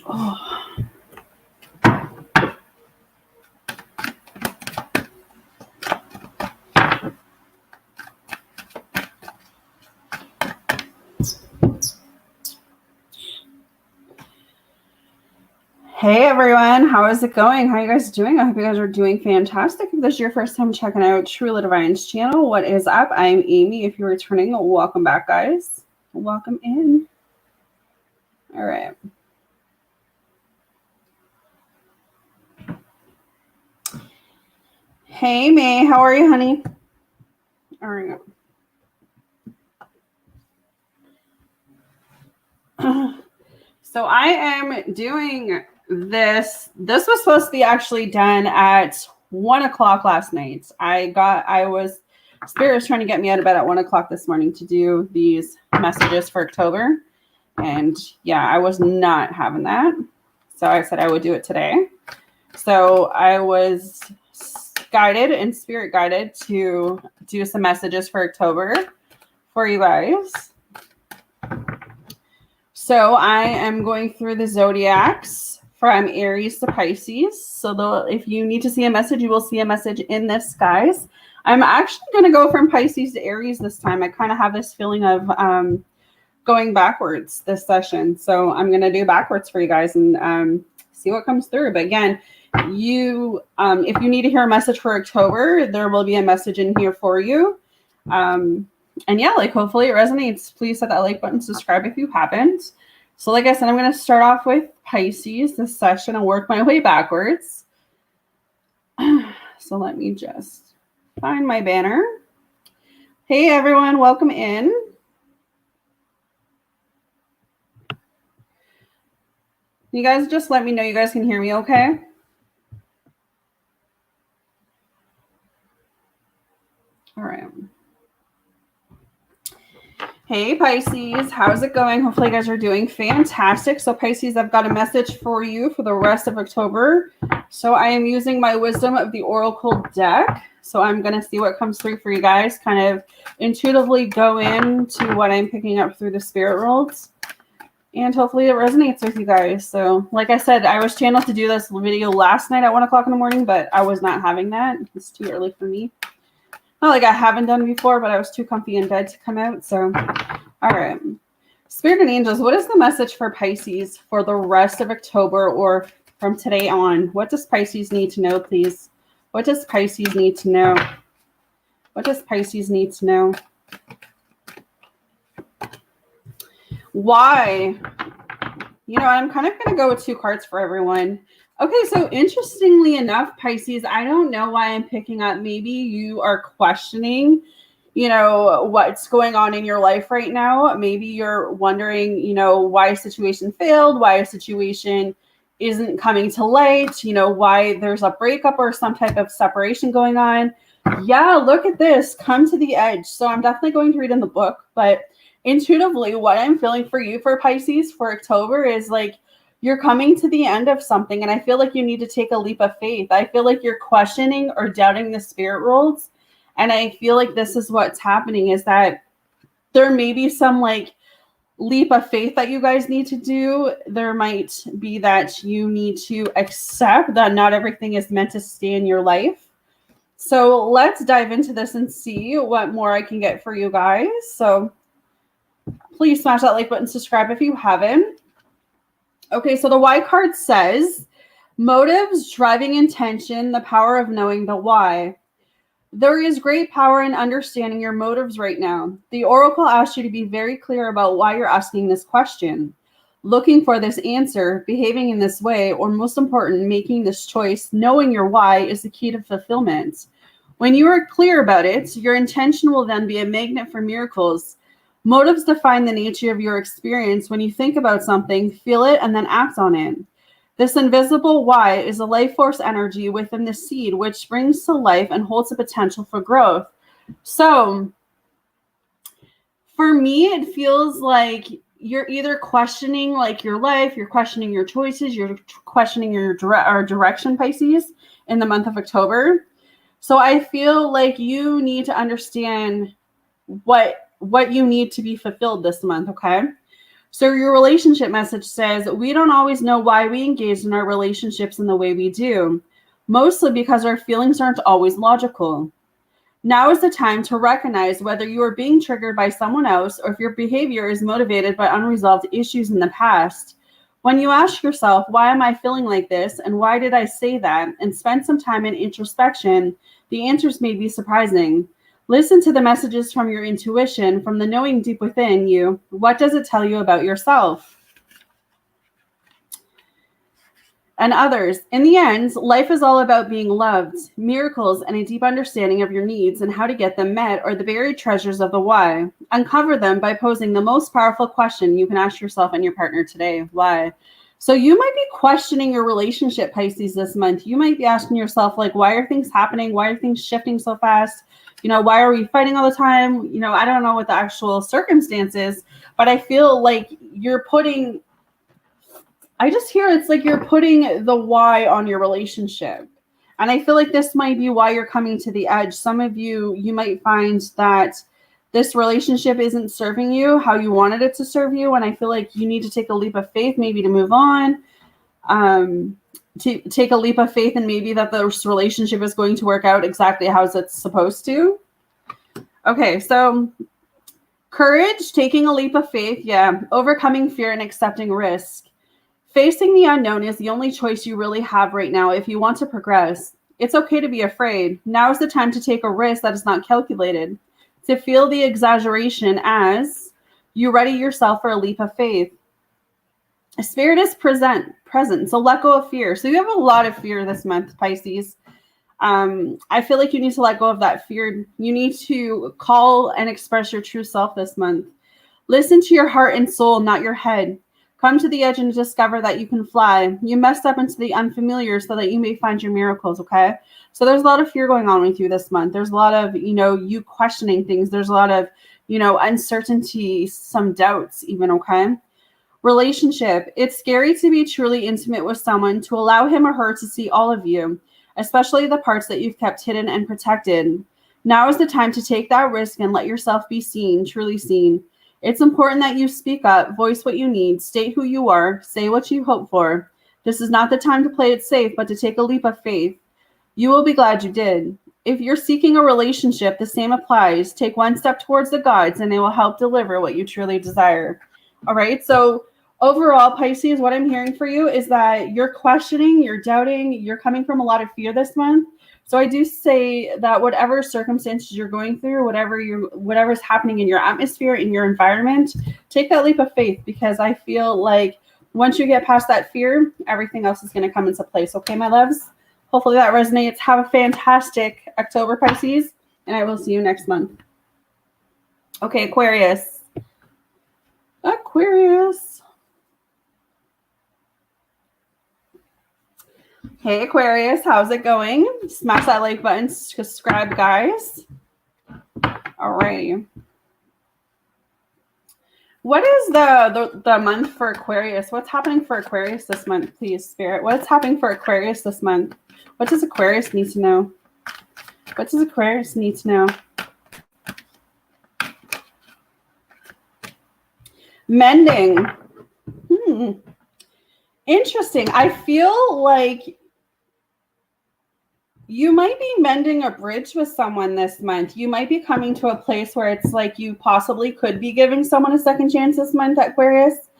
Oh. Hey everyone, how is it going? How are you guys doing? I hope you guys are doing fantastic. If this is your first time checking out Truly Divine's channel, what is up? I'm Amy. If you're returning, welcome back, guys. Welcome in. All right. Hey May, how are you, honey? All right. So I am doing this. This was supposed to be actually done at 1 o'clock last night. Spirit was trying to get me out of bed at 1 o'clock this morning to do these messages for October. And yeah, I was not having that. So I said I would do it today. So I was guided and spirit guided to do some messages for October for you guys. So I am going through the zodiacs from Aries to Pisces. So if you need to see a message, you will see a message in this, guys. I'm actually going to go from Pisces to Aries this time. I kind of have this feeling of going backwards this session. So I'm going to do backwards for you guys and see what comes through. But again, if you need to hear a message for October, there will be a message in here for you. And yeah, hopefully it resonates. Please hit that like button, subscribe if you haven't. So like I said, I'm going to start off with Pisces this session and work my way backwards. So let me just find my banner. Hey everyone, welcome in. You guys just let me know you guys can hear me okay? All right. Hey Pisces, how's it going? Hopefully you guys are doing fantastic. So Pisces, I've got a message for you for the rest of October. So I am using my Wisdom of the Oracle deck. So I'm going to see what comes through for you guys, kind of intuitively go into what I'm picking up through the spirit worlds. And hopefully it resonates with you guys. So like I said, I was channeled to do this video last night at 1 o'clock in the morning, but I was not having that. It's too early for me. Not like I haven't done before, but I was too comfy in bed to come out. So, all right. Spirit and angels, what is the message for Pisces for the rest of October or from today on? What does Pisces need to know, please? What does Pisces need to know? What does Pisces need to know? Why? You know, I'm kind of going to go with 2 cards for everyone. Okay, so interestingly enough, Pisces, I don't know why I'm picking up. Maybe you are questioning, what's going on in your life right now. Maybe you're wondering, why a situation failed, why a situation isn't coming to light, why there's a breakup or some type of separation going on. Yeah, look at this. Come to the edge. So I'm definitely going to read in the book, but intuitively, what I'm feeling for you for Pisces for October is you're coming to the end of something, and I feel like you need to take a leap of faith. I feel like you're questioning or doubting the spirit worlds, and I feel like this is what's happening is that there may be some leap of faith that you guys need to do. There might be that you need to accept that not everything is meant to stay in your life. So let's dive into this and see what more I can get for you guys. So please smash that like button, subscribe if you haven't. Okay, so the why card says, motives, driving intention, the power of knowing the why. There is great power in understanding your motives right now. The oracle asks you to be very clear about why you're asking this question, looking for this answer, behaving in this way, or most important, making this choice. Knowing your why is the key to fulfillment. When you are clear about it, your intention will then be a magnet for miracles. Motives define the nature of your experience. When you think about something, feel it, and then act on it. This invisible why is a life force energy within the seed, which springs to life and holds the potential for growth. So for me, it feels like you're either questioning your life, you're questioning your choices, you're questioning your direction, Pisces, in the month of October. So I feel like you need to understand what you need to be fulfilled this month, okay? So your relationship message says, we don't always know why we engage in our relationships in the way we do, mostly because our feelings aren't always logical. Now is the time to recognize whether you are being triggered by someone else or if your behavior is motivated by unresolved issues in the past. When you ask yourself, why am I feeling like this and why did I say that, and spend some time in introspection, the answers may be surprising. Listen to the messages from your intuition, from the knowing deep within you. What does it tell you about yourself and others? In the end, life is all about being loved. Miracles and a deep understanding of your needs and how to get them met are the buried treasures of the why. Uncover them by posing the most powerful question you can ask yourself and your partner today. Why? So you might be questioning your relationship, Pisces, this month. You might be asking yourself, like, why are things happening? Why are things shifting so fast? Why are we fighting all the time? I don't know what the actual circumstance is, but I feel like I just hear it's like you're putting the why on your relationship. And I feel like this might be why you're coming to the edge. Some of you might find that this relationship isn't serving you how you wanted it to serve you. And I feel like you need to take a leap of faith, maybe to move on. To take a leap of faith and maybe that this relationship is going to work out exactly how it's supposed to. Okay, so courage, taking a leap of faith, overcoming fear and accepting risk. Facing the unknown is the only choice you really have right now if you want to progress. It's okay to be afraid. Now is the time to take a risk that is not calculated, to feel the exaggeration as you ready yourself for a leap of faith. Spirit is present, so let go of fear. So you have a lot of fear this month, Pisces. I feel like you need to let go of that fear. You need to call and express your true self this month. Listen to your heart and soul, not your head. Come to the edge and discover that you can fly. You must step into the unfamiliar so that you may find your miracles, okay? So there's a lot of fear going on with you this month. There's a lot of, you questioning things. There's a lot of, uncertainty, some doubts even, okay? Relationship. It's scary to be truly intimate with someone, to allow him or her to see all of you, especially the parts that you've kept hidden and protected. Now is the time to take that risk and let yourself be seen, truly seen. It's important that you speak up, voice what you need, state who you are, say what you hope for. This is not the time to play it safe, but to take a leap of faith. You will be glad you did. If you're seeking a relationship, the same applies. Take one step towards the gods and they will help deliver what you truly desire. All right, so overall, Pisces, what I'm hearing for you is that you're questioning, you're doubting, you're coming from a lot of fear this month. So I do say that whatever circumstances you're going through, whatever's happening in your atmosphere, in your environment, take that leap of faith, because I feel like once you get past that fear, everything else is going to come into place. Okay, my loves? Hopefully that resonates. Have a fantastic October, Pisces, and I will see you next month. Okay, Aquarius. Hey, Aquarius, how's it going? Smash that like button, subscribe, guys. All right. What is the month for Aquarius? What's happening for Aquarius this month, please, Spirit? What's happening for Aquarius this month? What does Aquarius need to know? What does Aquarius need to know? Mending. Interesting. I feel like you might be mending a bridge with someone this month. You might be coming to a place where it's like you possibly could be giving someone a second chance this month, Aquarius.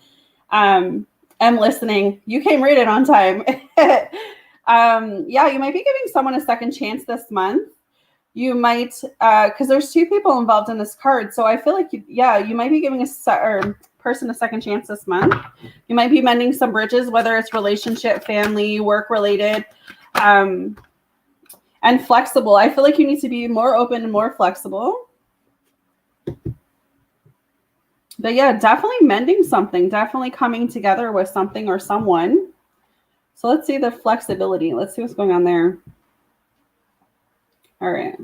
I'm listening. You came right in on time. You might be giving someone a second chance this month. You might, because there's two people involved in this card. So I feel like, you might be giving a person a second chance this month. You might be mending some bridges, whether it's relationship, family, work related. And flexible. I feel like you need to be more open and more flexible. But yeah, definitely mending something. Definitely coming together with something or someone. So let's see the flexibility. Let's see what's going on there. All right.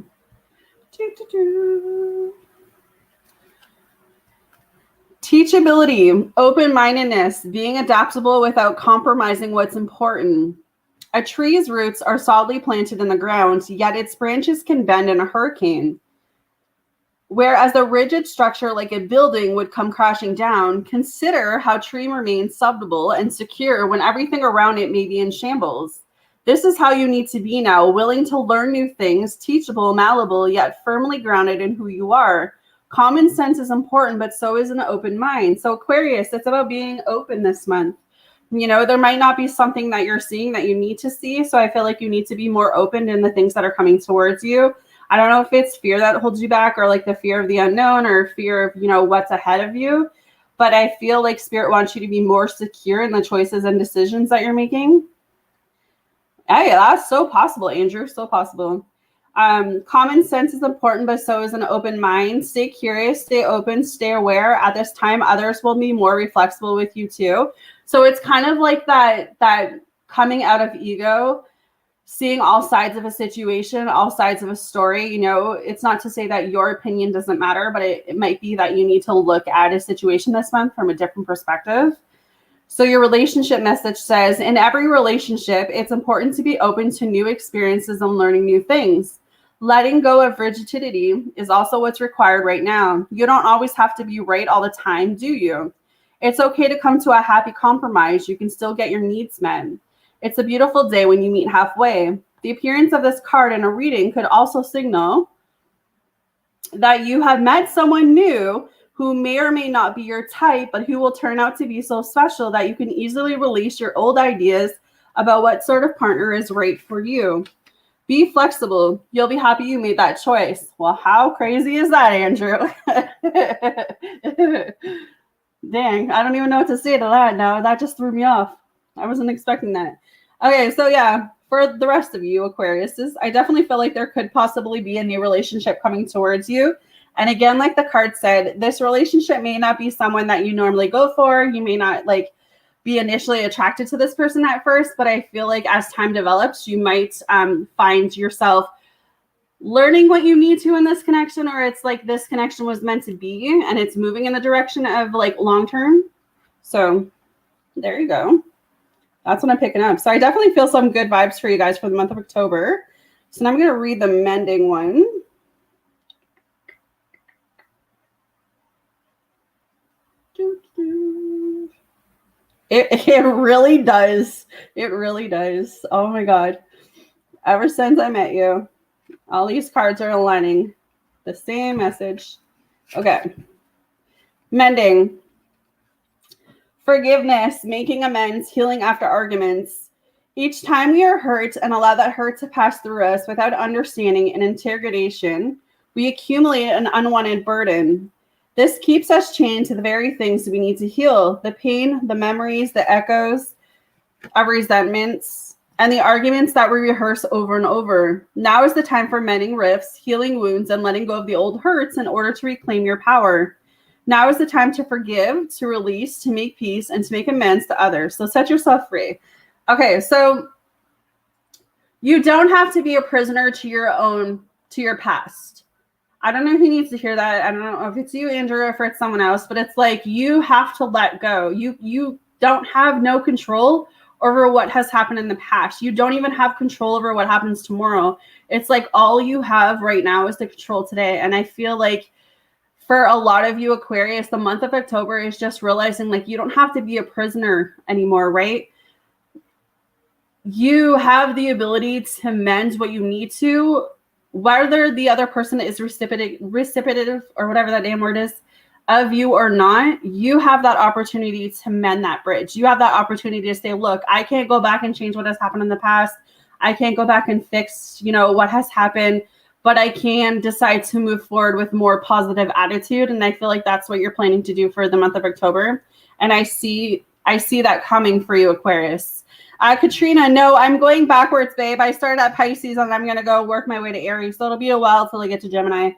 Teachability, open-mindedness, being adaptable without compromising what's important. A tree's roots are solidly planted in the ground, yet its branches can bend in a hurricane. Whereas a rigid structure like a building would come crashing down, consider how tree remains subduable and secure when everything around it may be in shambles. This is how you need to be now, willing to learn new things, teachable, malleable, yet firmly grounded in who you are. Common sense is important, but so is an open mind. So Aquarius, it's about being open this month. There might not be something that you're seeing that you need to see. So I feel like you need to be more open in the things that are coming towards you. I don't know if it's fear that holds you back or like the fear of the unknown or fear of, what's ahead of you. But I feel like Spirit wants you to be more secure in the choices and decisions that you're making. Hey, that's so possible, Andrew. So possible. Common sense is important, but so is an open mind. Stay curious, stay open, stay aware. At this time, others will be more reflexible with you too. So it's kind of like that coming out of ego, seeing all sides of a situation, all sides of a story. It's not to say that your opinion doesn't matter, but it might be that you need to look at a situation this month from a different perspective. So your relationship message says, in every relationship, it's important to be open to new experiences and learning new things. Letting go of rigidity is also what's required right now. You don't always have to be right all the time, do you? It's okay to come to a happy compromise. You can still get your needs met. It's a beautiful day when you meet halfway. The appearance of this card in a reading could also signal that you have met someone new who may or may not be your type, but who will turn out to be so special that you can easily release your old ideas about what sort of partner is right for you. Be flexible. You'll be happy you made that choice. Well, how crazy is that, Andrew? Dang, I don't even know what to say to that now. That just threw me off. I wasn't expecting that. Okay, so yeah, for the rest of you, Aquariuses, I definitely feel like there could possibly be a new relationship coming towards you. And again, like the card said, this relationship may not be someone that you normally go for. You may not be initially attracted to this person at first, but I feel like as time develops, you might find yourself learning what you need to in this connection, or it's like this connection was meant to be and it's moving in the direction of long term. So there you go. That's what I'm picking up. So I definitely feel some good vibes for you guys for the month of October. So now I'm going to read the mending one. It really does. It really does. Oh my God. Ever since I met you, all these cards are aligning the same message. Okay. Mending. Forgiveness, making amends, healing after arguments. Each time we are hurt and allow that hurt to pass through us without understanding and interrogation, we accumulate an unwanted burden. This keeps us chained to the very things we need to heal: the pain, the memories, the echoes of resentments, and the arguments that we rehearse over and over. Now is the time for mending rifts, healing wounds, and letting go of the old hurts in order to reclaim your power. Now is the time to forgive, to release, to make peace, and to make amends to others. So set yourself free. Okay, so you don't have to be a prisoner to your past. I don't know who needs to hear that. I don't know if it's you, Andrew, or if it's someone else, but it's like you have to let go. You don't have no control over what has happened in the past. You don't even have control over what happens tomorrow. It's like all you have right now is the control today. And I feel like for a lot of you, Aquarius, the month of October is just realizing you don't have to be a prisoner anymore, right? You have the ability to mend what you need to, whether the other person is reciprocative or whatever that damn word is of you or not. You have that opportunity to mend that bridge. You have that opportunity to say, look, I can't go back and change what has happened in the past. I can't go back and fix, what has happened, but I can decide to move forward with more positive attitude. And I feel like that's what you're planning to do for the month of October. And I see that coming for you, Aquarius. Katrina, no, I'm going backwards, babe. I started at Pisces and I'm going to go work my way to Aries. So it'll be a while till I get to Gemini.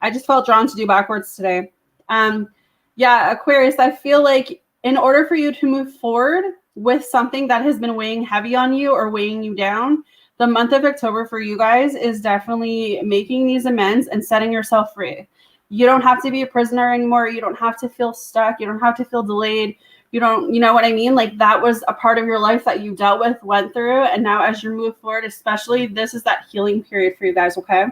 I just felt drawn to do backwards today. Yeah, Aquarius, I feel like in order for you to move forward with something that has been weighing heavy on you or weighing you down, the month of October for you guys is definitely making these amends and setting yourself free. You don't have to be a prisoner anymore. You don't have to feel stuck. You don't have to feel delayed. You know what I mean? That was a part of your life that you dealt with, went through. And now as you move forward, especially, this is that healing period for you guys, okay?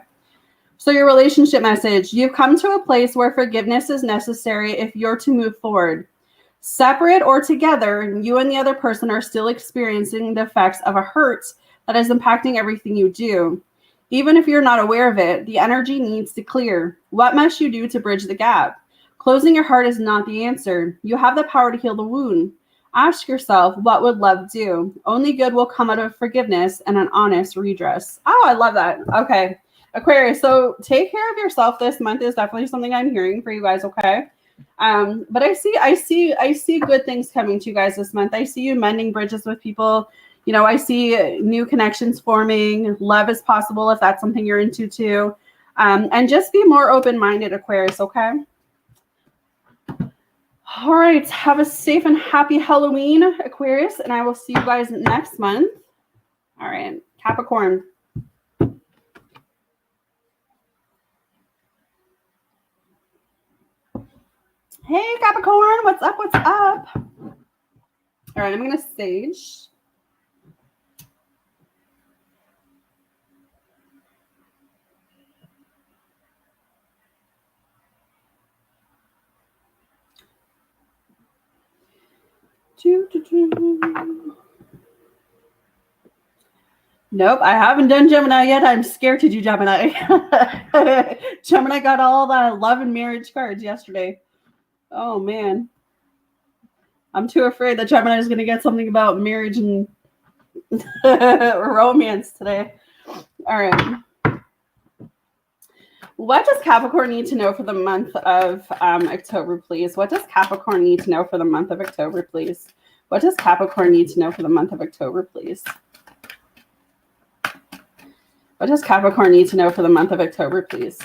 So your relationship message, you've come to a place where forgiveness is necessary if you're to move forward. Separate or together, you and the other person are still experiencing the effects of a hurt that is impacting everything you do. Even if you're not aware of it, the energy needs to clear. What must you do to bridge the gap? Closing your heart is not the answer. You have the power to heal the wound. Ask yourself, what would love do? Only good will come out of forgiveness and an honest redress. Oh, I love that. Okay. Aquarius, so take care of yourself this month is definitely something I'm hearing for you guys, okay? But I see good things coming to you guys this month. I see you mending bridges with people. You know, I see new connections forming. Love is possible if that's something you're into too. And just be more open-minded, Aquarius, okay? All right. Have a safe and happy Halloween, Aquarius, and I will see you guys next month. All right. Capricorn. Hey, Capricorn. What's up? What's up? All right. I'm going to sage. Nope, I haven't done Gemini yet. I'm scared to do Gemini. Gemini got all the love and marriage cards yesterday. Oh, man. I'm too afraid that Gemini is going to get something about marriage and romance today. All right. What does Capricorn need to know for the month of October, please? What does Capricorn need to know for the month of October, please? What does Capricorn need to know for the month of October, please? What does Capricorn need to know for the month of October, please?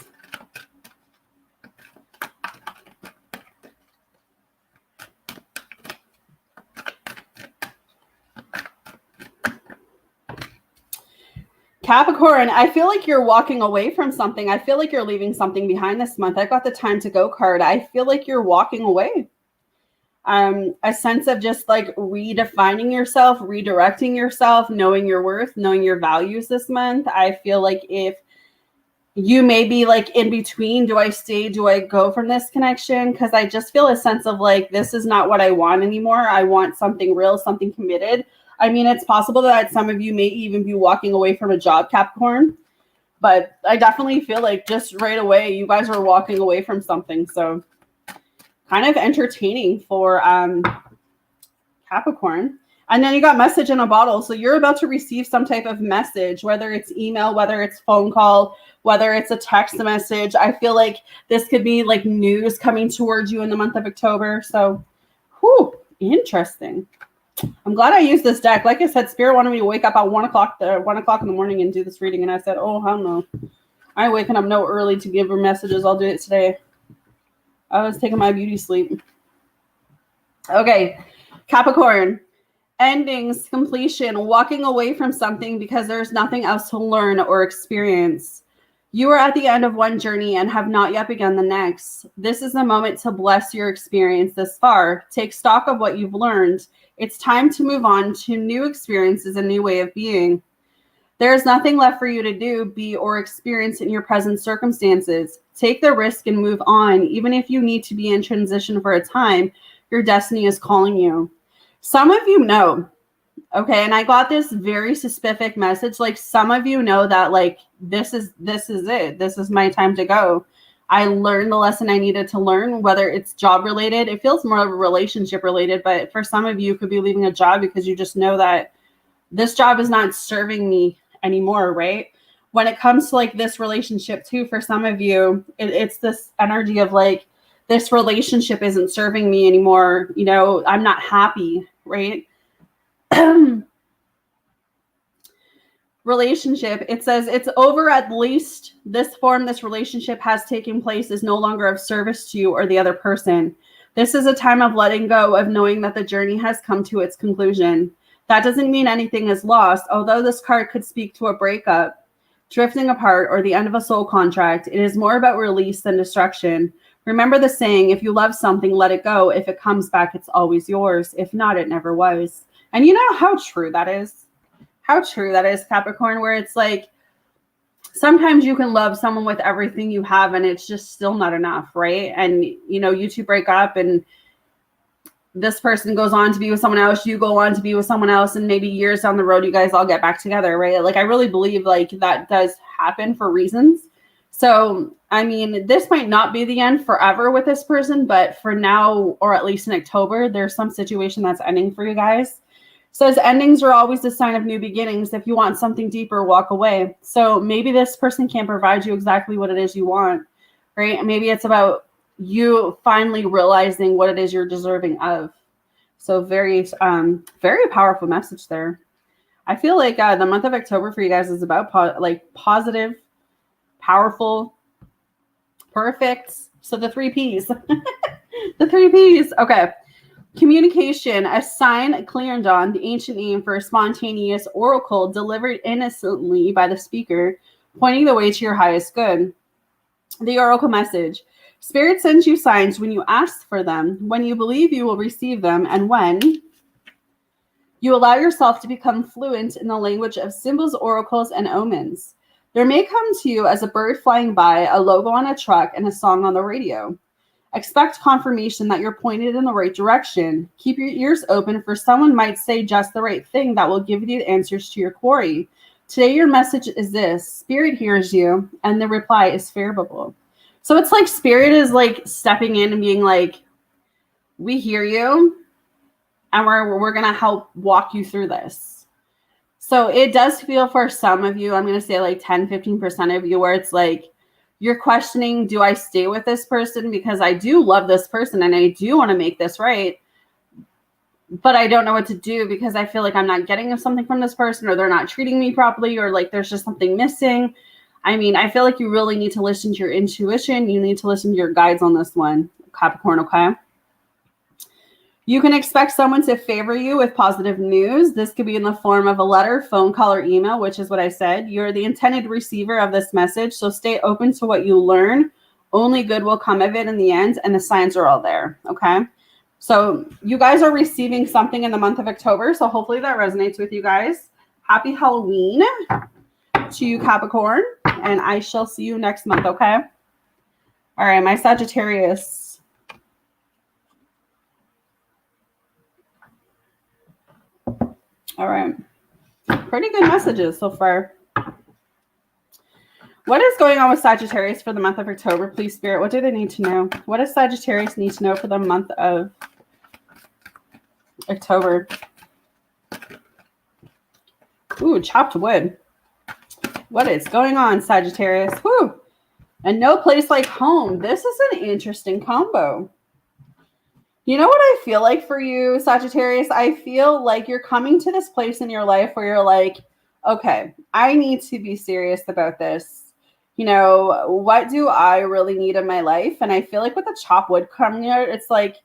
Capricorn, I feel like you're walking away from something. I feel like you're leaving something behind this month. I got the time to go card. I feel like you're walking away. A sense of just like redefining yourself, redirecting yourself, knowing your worth, knowing your values this month. I feel like if you may be like in between, do I stay, do I go from this connection? Because I just feel a sense of like, this is not what I want anymore. I want something real, something committed. I mean, it's possible that some of you may even be walking away from a job, Capricorn. But I definitely feel like just right away, you guys are walking away from something. So kind of entertaining for Capricorn. And then you got message in a bottle. So you're about to receive some type of message, whether it's email, whether it's phone call, whether it's a text message. I feel like this could be like news coming towards you in the month of October. So, whew, interesting. I'm glad I used this deck. Like I said, Spirit wanted me to wake up at 1 o'clock in the morning and do this reading. And I said, oh, hell no. I ain't waking up no early to give her messages. I'll do it today. I was taking my beauty sleep. Okay, Capricorn. Endings, completion, walking away from something because there's nothing else to learn or experience. You are at the end of one journey and have not yet begun the next. This is the moment to bless your experience this far. Take stock of what you've learned. It's time to move on to new experiences, a new way of being. There is nothing left for you to do, be, or experience in your present circumstances. Take the risk and move on. Even if you need to be in transition for a time, your destiny is calling you. Some of you know, okay, and I got this very specific message. Like some of you know that like this is it. This is my time to go. I learned the lesson I needed to learn, whether it's job related. It feels more of a relationship related, but for some of you, could be leaving a job because you just know that this job is not serving me anymore, right? When it comes to like this relationship too, for some of you, it's this energy of like, this relationship isn't serving me anymore. You know, I'm not happy, right? Relationship, it says it's over. At least this form, this relationship has taken place, is no longer of service to you or the other person. This is a time of letting go, of knowing that the journey has come to its conclusion. That doesn't mean anything is lost, although this card could speak to a breakup, drifting apart, or the end of a soul contract. It is more about release than destruction. Remember the saying, if you love something, let it go. If it comes back, it's always yours. If not, it never was. And you know how true that is? How true that is, Capricorn, where it's like, sometimes you can love someone with everything you have and it's just still not enough, right? And, you know, you two break up and this person goes on to be with someone else, you go on to be with someone else, and maybe years down the road, you guys all get back together, right? Like, I really believe like that does happen for reasons. So, I mean, this might not be the end forever with this person, but for now, or at least in October, there's some situation that's ending for you guys. Says endings are always a sign of new beginnings. If you want something deeper, walk away. So maybe this person can't provide you exactly what it is you want, right? And maybe it's about you finally realizing what it is you're deserving of. So very powerful message there. I feel like the month of October for you guys is about positive, powerful, perfect. So the 3 P's. The 3 P's. Okay. Communication, a sign cleared on, the ancient name for a spontaneous oracle delivered innocently by the speaker, pointing the way to your highest good. The oracle message. Spirit sends you signs when you ask for them, when you believe you will receive them, and when you allow yourself to become fluent in the language of symbols, oracles, and omens. There may come to you as a bird flying by, a logo on a truck, and a song on the radio. Expect confirmation that you're pointed in the right direction. Keep your ears open, for someone might say just the right thing that will give you the answers to your query. Today, your message is this. Spirit hears you, and the reply is favorable. So it's like Spirit is like stepping in and being like, we hear you, and we're going to help walk you through this. So it does feel for some of you, I'm going to say like 10, 15% of you, where it's like, you're questioning, do I stay with this person? Because I do love this person and I do want to make this right. But I don't know what to do because I feel like I'm not getting something from this person, or they're not treating me properly, or like there's just something missing. I mean, I feel like you really need to listen to your intuition. You need to listen to your guides on this one, Capricorn, okay? You can expect someone to favor you with positive news. This could be in the form of a letter, phone call, or email, which is what I said. You're the intended receiver of this message, so stay open to what you learn. Only good will come of it in the end, and the signs are all there, okay? So you guys are receiving something in the month of October, so hopefully that resonates with you guys. Happy Halloween to you, Capricorn, and I shall see you next month, okay? All right, my Sagittarius. All right. Pretty good messages so far. What is going on with Sagittarius for the month of October? Please, Spirit, what do they need to know? What does Sagittarius need to know for the month of October? Ooh, chopped wood. What is going on, Sagittarius? Whew. And no place like home. This is an interesting combo. You know what I feel like for you, Sagittarius? I feel like you're coming to this place in your life where you're like, okay, I need to be serious about this. You know, what do I really need in my life? And I feel like with the chop wood coming here, it's like,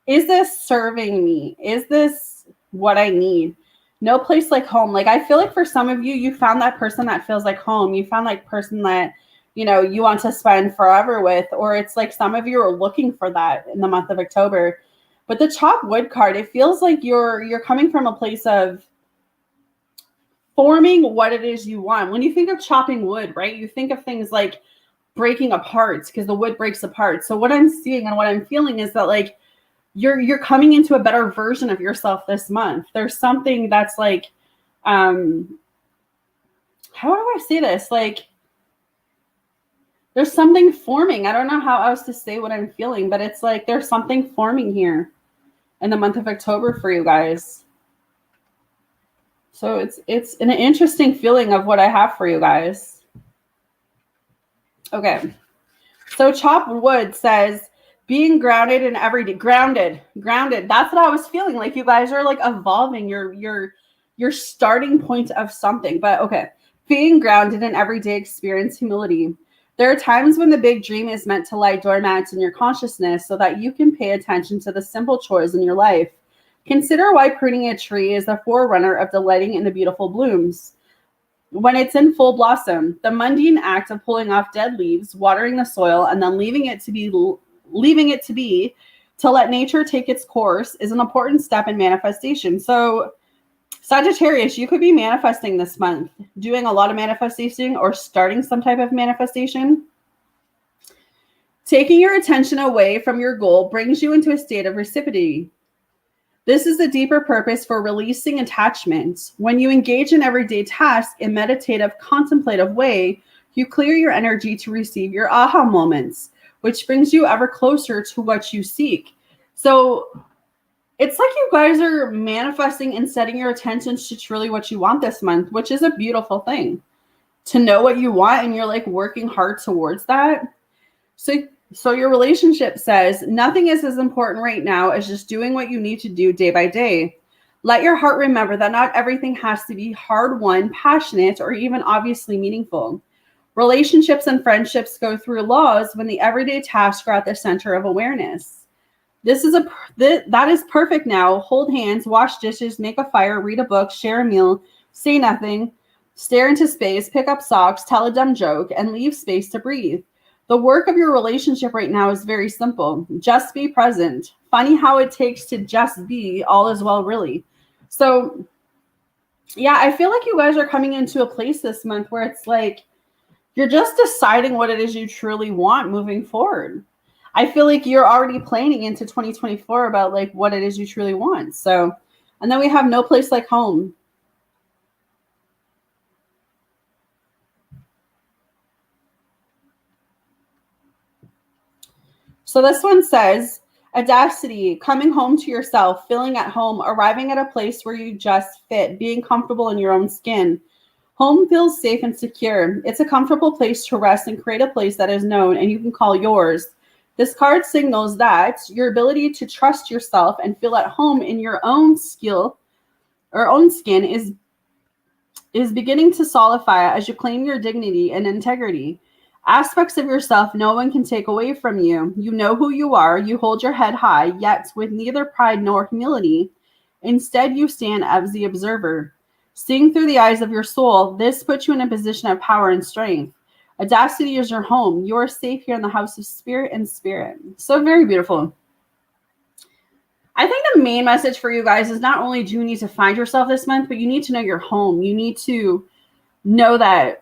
is this serving me? Is this what I need? No place like home. Like, I feel like for some of you, you found that person that feels like home. You found like person that, you know, you want to spend forever with, or it's like some of you are looking for that in the month of October. But the chop wood card, it feels like you're coming from a place of forming what it is you want. When you think of chopping wood, right, you think of things like breaking apart because the wood breaks apart. So what I'm seeing and what I'm feeling is that like you're coming into a better version of yourself this month. There's something that's like, how do I say this? Like, there's something forming. I don't know how else to say what I'm feeling, but it's like there's something forming here in the month of October for you guys. So it's an interesting feeling of what I have for you guys. Okay. So chopped wood says being grounded in every day. Grounded. That's what I was feeling. Like you guys are like evolving your starting point of something. But okay. Being grounded in everyday experience, humility. There are times when the big dream is meant to lie dormant in your consciousness so that you can pay attention to the simple chores in your life. Consider why pruning a tree is the forerunner of delighting in the beautiful blooms. When it's in full blossom, the mundane act of pulling off dead leaves, watering the soil, and then leaving it to be to let nature take its course is an important step in manifestation. So Sagittarius, you could be manifesting this month, doing a lot of manifesting or starting some type of manifestation. Taking your attention away from your goal brings you into a state of receptivity. This is a deeper purpose for releasing attachment. When you engage in everyday tasks in meditative, contemplative way, you clear your energy to receive your aha moments, which brings you ever closer to what you seek. So it's like you guys are manifesting and setting your attention to truly what you want this month, which is a beautiful thing. To know what you want and you're like working hard towards that. So your relationship says nothing is as important right now as just doing what you need to do day by day. Let your heart remember that not everything has to be hard-won, passionate, or even obviously meaningful. Relationships and friendships go through laws when the everyday tasks are at the center of awareness. That is perfect now. Hold hands, wash dishes, make a fire, read a book, share a meal, say nothing, stare into space, pick up socks, tell a dumb joke, and leave space to breathe. The work of your relationship right now is very simple. Just be present. Funny how it takes to just be. All is well, really. So, yeah, I feel like you guys are coming into a place this month where it's like you're just deciding what it is you truly want moving forward. I feel like you're already planning into 2024 about like what it is you truly want. So, and then we have no place like home. So this one says, audacity, coming home to yourself, feeling at home, arriving at a place where you just fit, being comfortable in your own skin. Home feels safe and secure. It's a comfortable place to rest and create a place that is known and you can call yours. This card signals that your ability to trust yourself and feel at home in your own skill or own skin is beginning to solidify as you claim your dignity and integrity. Aspects of yourself no one can take away from you. You know who you are. You hold your head high, yet with neither pride nor humility. Instead, you stand as the observer. Seeing through the eyes of your soul, this puts you in a position of power and strength. Audacity is your home. You are safe here in the house of spirit and spirit. So very beautiful. I think the main message for you guys is not only do you need to find yourself this month, but you need to know your home. You need to know that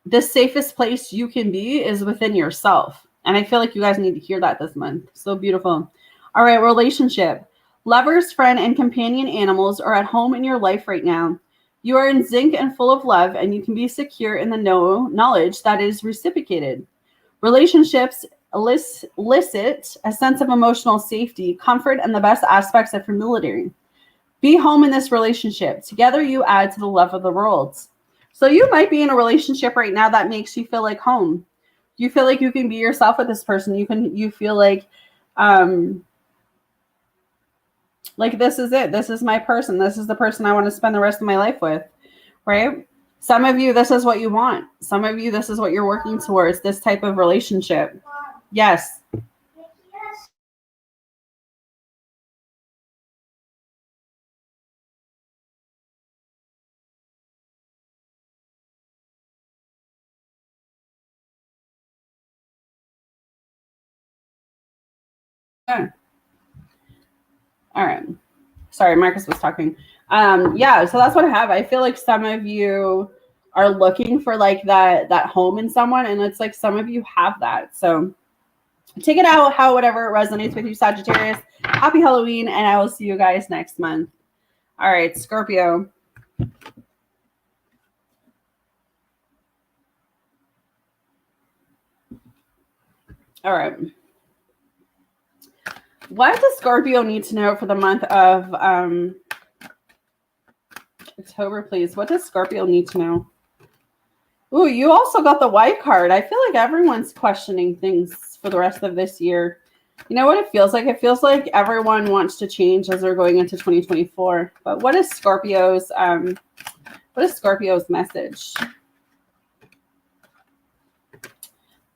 the safest place you can be is within yourself. And I feel like you guys need to hear that this month. So beautiful. All right, relationship. Lovers, friend, and companion animals are at home in your life right now. You are in zinc and full of love, and you can be secure in the knowledge that is reciprocated. Relationships elicit a sense of emotional safety, comfort, and the best aspects of familiarity. Be home in this relationship. Together, you add to the love of the world. So you might be in a relationship right now that makes you feel like home. You feel like you can be yourself with this person. You feel like this is it. This is my person. This is the person I want to spend the rest of my life with, right? Some of you, this is what you want. Some of you, this is what you're working towards, this type of relationship. Yes. Yeah. All right. Sorry, Marcus was talking. Yeah, so that's what I have. I feel like some of you are looking for like that home in someone, and it's like some of you have that. So take it out how whatever resonates with you, Sagittarius. Happy Halloween, and I will see you guys next month. All right, Scorpio. All right. What does Scorpio need to know for the month of October, please? What does Scorpio need to know? Ooh, you also got the wife card. I feel like everyone's questioning things for the rest of this year. You know what it feels like? It feels like everyone wants to change as they're going into 2024. But what is Scorpio's message?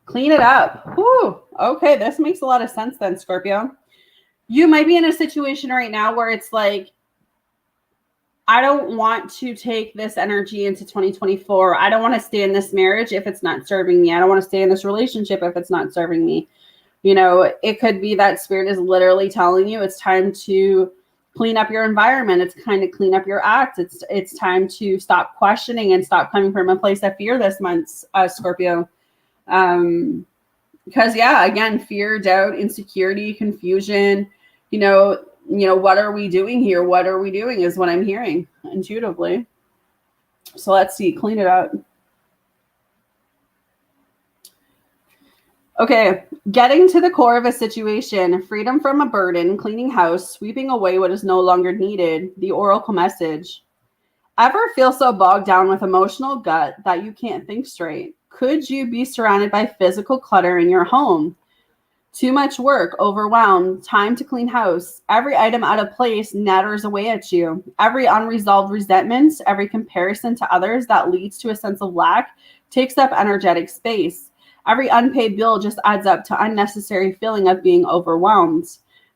Clean it up. Whew. Okay, this makes a lot of sense then, Scorpio. You might be in a situation right now where it's like, I don't want to take this energy into 2024. I don't want to stay in this marriage if it's not serving me. I don't want to stay in this relationship if it's not serving me. You know, it could be that spirit is literally telling you it's time to clean up your environment. It's kind of clean up your act. It's time to stop questioning and stop coming from a place of fear this month, Scorpio. Because again, fear, doubt, insecurity, confusion, what are we doing here? What are we doing is what I'm hearing intuitively. So let's see, clean it up. Okay, getting to the core of a situation, freedom from a burden, cleaning house, sweeping away what is no longer needed, the oracle message. Ever feel so bogged down with emotional gut that you can't think straight? Could you be surrounded by physical clutter in your home? Too much work, overwhelmed, time to clean house. Every item out of place natters away at you. Every unresolved resentment, every comparison to others that leads to a sense of lack takes up energetic space. Every unpaid bill just adds up to unnecessary feeling of being overwhelmed.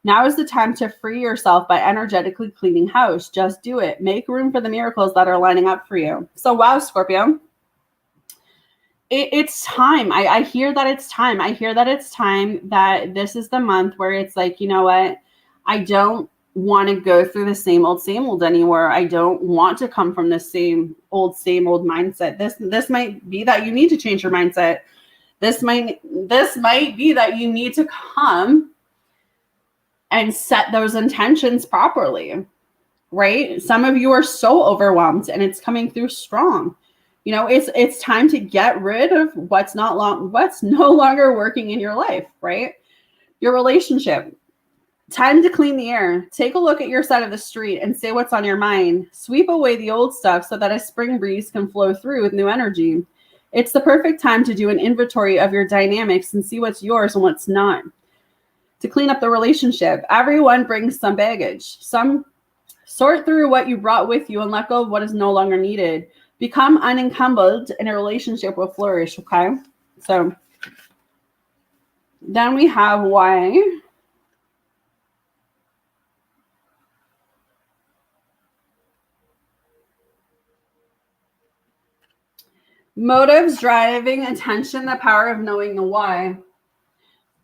Now is the time to free yourself by energetically cleaning house. Just do it. Make room for the miracles that are lining up for you. So wow, Scorpio. It's time. I hear that it's time. I hear that it's time that this is the month where it's like, you know what? I don't want to go through the same old anymore. I don't want to come from the same old mindset. This might be that you need to change your mindset. This might be that you need to come and set those intentions properly, right? Some of you are so overwhelmed and it's coming through strong. It's time to get rid of what's no longer working in your life, right? Your relationship. Time to clean the air. Take a look at your side of the street and say what's on your mind. Sweep away the old stuff so that a spring breeze can flow through with new energy. It's the perfect time to do an inventory of your dynamics and see what's yours and what's not. To clean up the relationship. Everyone brings some baggage. Sort through what you brought with you and let go of what is no longer needed. Become unencumbered and a relationship will flourish, okay? So then we have why. Motives, driving, attention, the power of knowing the why.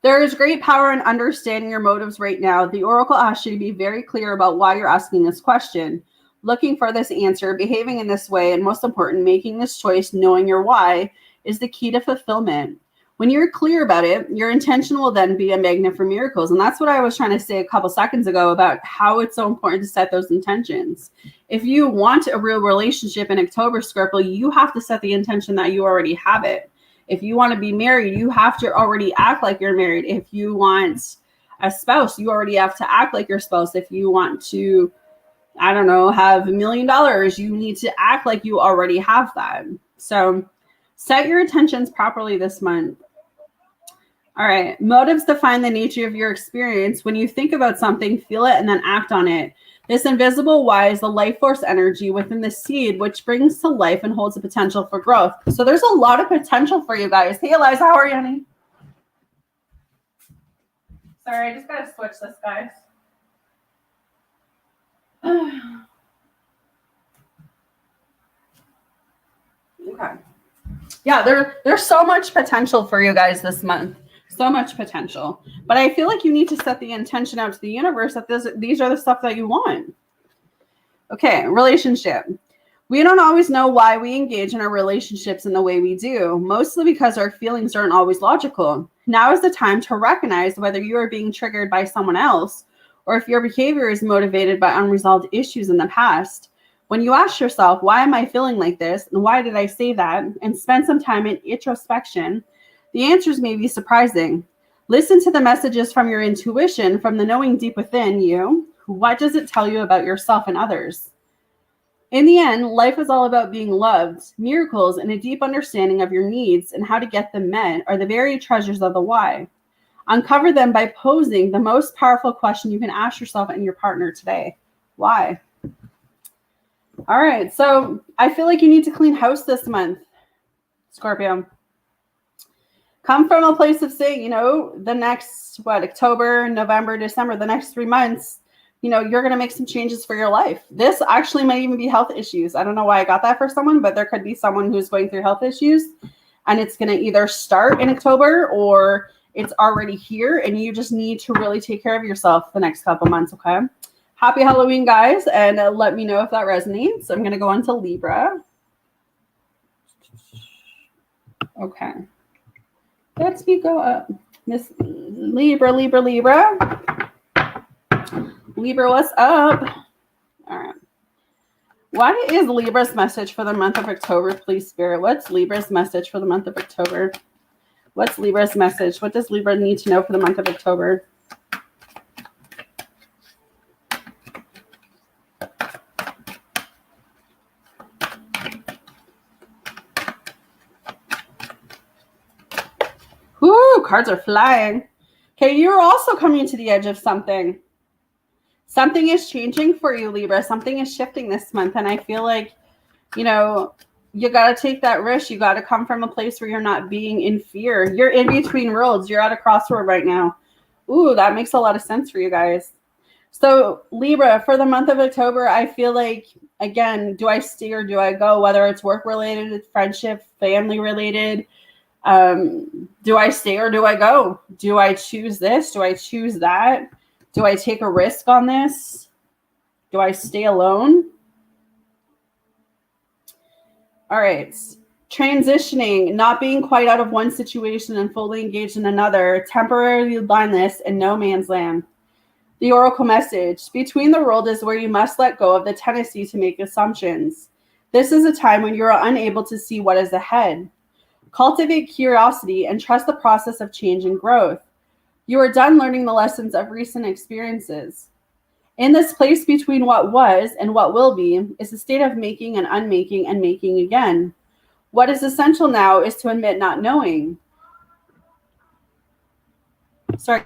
There is great power in understanding your motives right now. The oracle asks you to be very clear about why you're asking this question, looking for this answer, behaving in this way, and most important, making this choice, knowing your why, is the key to fulfillment. When you're clear about it, your intention will then be a magnet for miracles. And that's what I was trying to say a couple seconds ago about how it's so important to set those intentions. If you want a real relationship in October, Scorpio, you have to set the intention that you already have it. If you want to be married, you have to already act like you're married. If you want a spouse, you already have to act like your spouse. If you want to, have $1 million, you need to act like you already have that. So set your intentions properly this month. All right. Motives define the nature of your experience. When you think about something, feel it, and then act on it. This invisible why is the life force energy within the seed, which brings to life and holds the potential for growth. So there's a lot of potential for you guys. Hey, Eliza, how are you, honey? Sorry, I just got to switch this, guys. Okay. Yeah, there's so much potential for you guys this month. So much potential. But I feel like you need to set the intention out to the universe that these are the stuff that you want. Okay, relationship. We don't always know why we engage in our relationships in the way we do, mostly because our feelings aren't always logical. Now is the time to recognize whether you are being triggered by someone else or if your behavior is motivated by unresolved issues in the past. When you ask yourself, why am I feeling like this? And why did I say that? And spend some time in introspection, the answers may be surprising. Listen to the messages from your intuition, from the knowing deep within you. What does it tell you about yourself and others? In the end, life is all about being loved. Miracles and a deep understanding of your needs and how to get them met are the very treasures of the why. Uncover them by posing the most powerful question you can ask yourself and your partner today. Why? All right, so I feel like you need to clean house this month, Scorpio. Come from a place of saying, the next, October, November, December, the next 3 months, you're going to make some changes for your life. This actually might even be health issues. I don't know why I got that for someone, but there could be someone who's going through health issues, and it's going to either start in October or it's already here, and you just need to really take care of yourself the next couple months, okay? Happy Halloween, guys, and let me know if that resonates. I'm going to go on to Libra. Okay. Let's go up. Miss Libra. Libra, what's up? All right. What is Libra's message for the month of October, please, Spirit? What's Libra's message for the month of October? What's Libra's message? What does Libra need to know for the month of October? Whoo, cards are flying. Okay, you're also coming to the edge of something. Something is changing for you, Libra. Something is shifting this month. And I feel like, you know, you got to take that risk. You got to come from a place where you're not being in fear. You're in between worlds. You're at a crossroad right now. Ooh, that makes a lot of sense for you guys. So Libra, for the month of October, I feel like, again, do I stay or do I go? Whether it's work related, friendship, family related, do I stay or do I go? Do I choose this? Do I choose that? Do I take a risk on this? Do I stay alone? All right. Transitioning, not being quite out of one situation and fully engaged in another, temporary blindness and no man's land. The oracle message, between the world is where you must let go of the tendency to make assumptions. This is a time when you are unable to see what is ahead. Cultivate curiosity and trust the process of change and growth. You are done learning the lessons of recent experiences. In this place between what was and what will be is a state of making and unmaking and making again. What is essential now is to admit not knowing. Sorry.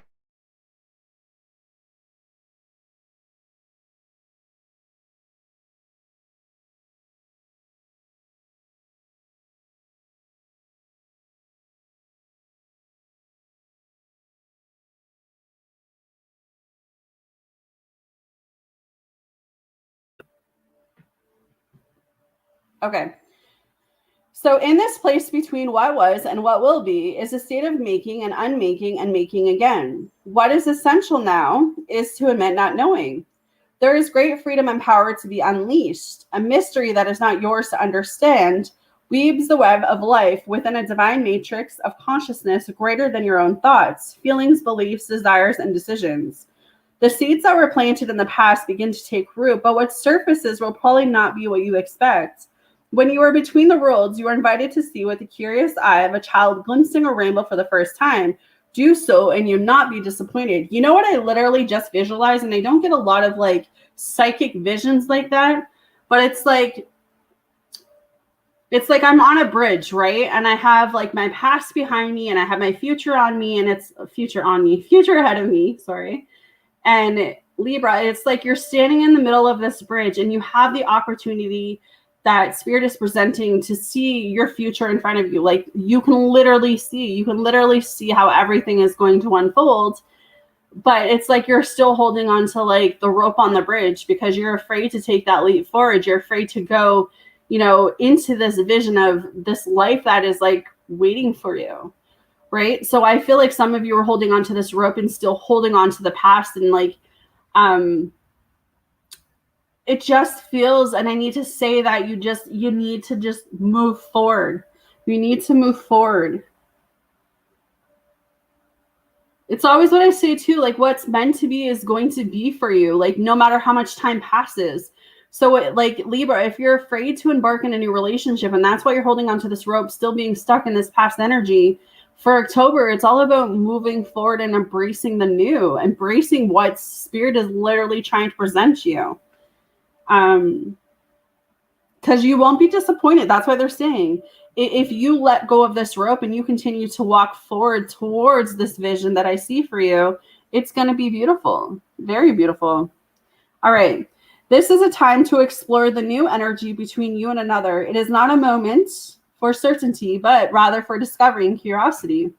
Okay. So in this place between what was and what will be is a state of making and unmaking and making again. What is essential now is to admit not knowing. There is great freedom and power to be unleashed. A mystery that is not yours to understand weaves the web of life within a divine matrix of consciousness greater than your own thoughts, feelings, beliefs, desires, and decisions. The seeds that were planted in the past begin to take root, but what surfaces will probably not be what you expect. When you are between the worlds, you are invited to see with the curious eye of a child glimpsing a rainbow for the first time. Do so and you not be disappointed. You know what I literally just visualized? And I don't get a lot of like psychic visions like that, but it's like I'm on a bridge, right? And I have like my past behind me and I have my future on me and it's future ahead of me, sorry. And Libra, it's like you're standing in the middle of this bridge and you have the opportunity that spirit is presenting to see your future in front of you. Like you can literally see how everything is going to unfold, but it's like you're still holding on to like the rope on the bridge because you're afraid to take that leap forward. You're afraid to go, you know, into this vision of this life that is like waiting for you. Right. So I feel like some of you are holding on to this rope and still holding on to the past and like, it just feels, and I need to say that you need to just move forward. You need to move forward. It's always what I say too, like what's meant to be is going to be for you, like no matter how much time passes. So like Libra, if you're afraid to embark in a new relationship and that's why you're holding onto this rope, still being stuck in this past energy, for October, it's all about moving forward and embracing the new, embracing what spirit is literally trying to present you. Because you won't be disappointed. That's why they're saying if you let go of this rope and you continue to walk forward towards this vision that I see for you, it's going to be beautiful. Very beautiful. All right. This is a time to explore the new energy between you and another. It is not a moment for certainty, but rather for discovery and curiosity.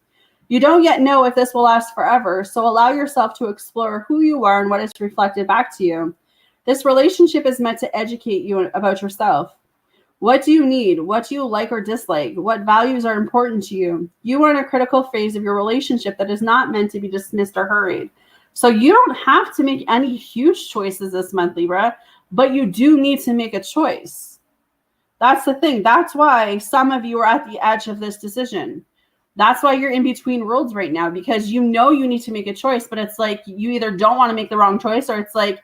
You don't yet know if this will last forever, so allow yourself to explore who you are and what is reflected back to you. This relationship is meant to educate you about yourself. What do you need? What do you like or dislike? What values are important to you? You are in a critical phase of your relationship that is not meant to be dismissed or hurried. So you don't have to make any huge choices this month, Libra, but you do need to make a choice. That's the thing. That's why some of you are at the edge of this decision. That's why you're in between worlds right now, because you know you need to make a choice, but it's like you either don't want to make the wrong choice, or it's like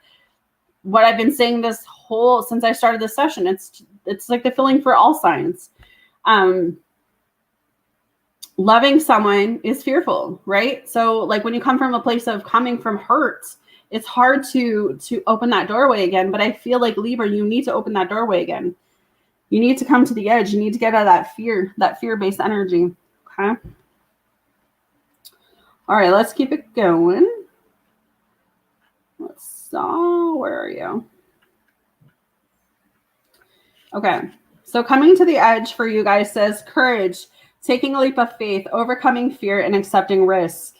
what I've been saying since I started this session. It's like the feeling for all signs. Loving someone is fearful, right? So like when you come from a place of coming from hurt, it's hard to open that doorway again. But I feel like Libra, you need to open that doorway again. You need to come to the edge. You need to get out of that fear-based energy. Okay. All right, let's keep it going. Where are you? Okay. So coming to the edge for you guys says courage, taking a leap of faith, overcoming fear, and accepting risk.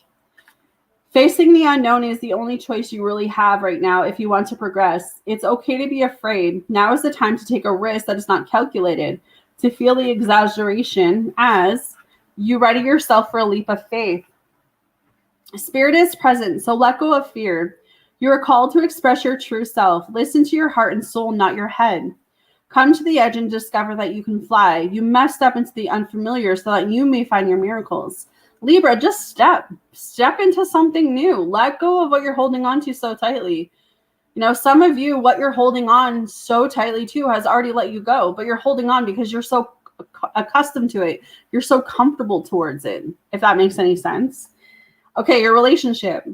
Facing the unknown is the only choice you really have right now if you want to progress. It's okay to be afraid. Now is the time to take a risk that is not calculated, to feel the exaggeration as you ready yourself for a leap of faith. Spirit is present, so let go of fear. You are called to express your true self. Listen to your heart and soul, not your head. Come to the edge and discover that you can fly. You must step into the unfamiliar so that you may find your miracles. Libra, just step into something new. Let go of what you're holding on to so tightly. You know, some of you, what you're holding on so tightly to has already let you go, but you're holding on because you're so accustomed to it. You're so comfortable towards it, if that makes any sense. Okay, your relationship.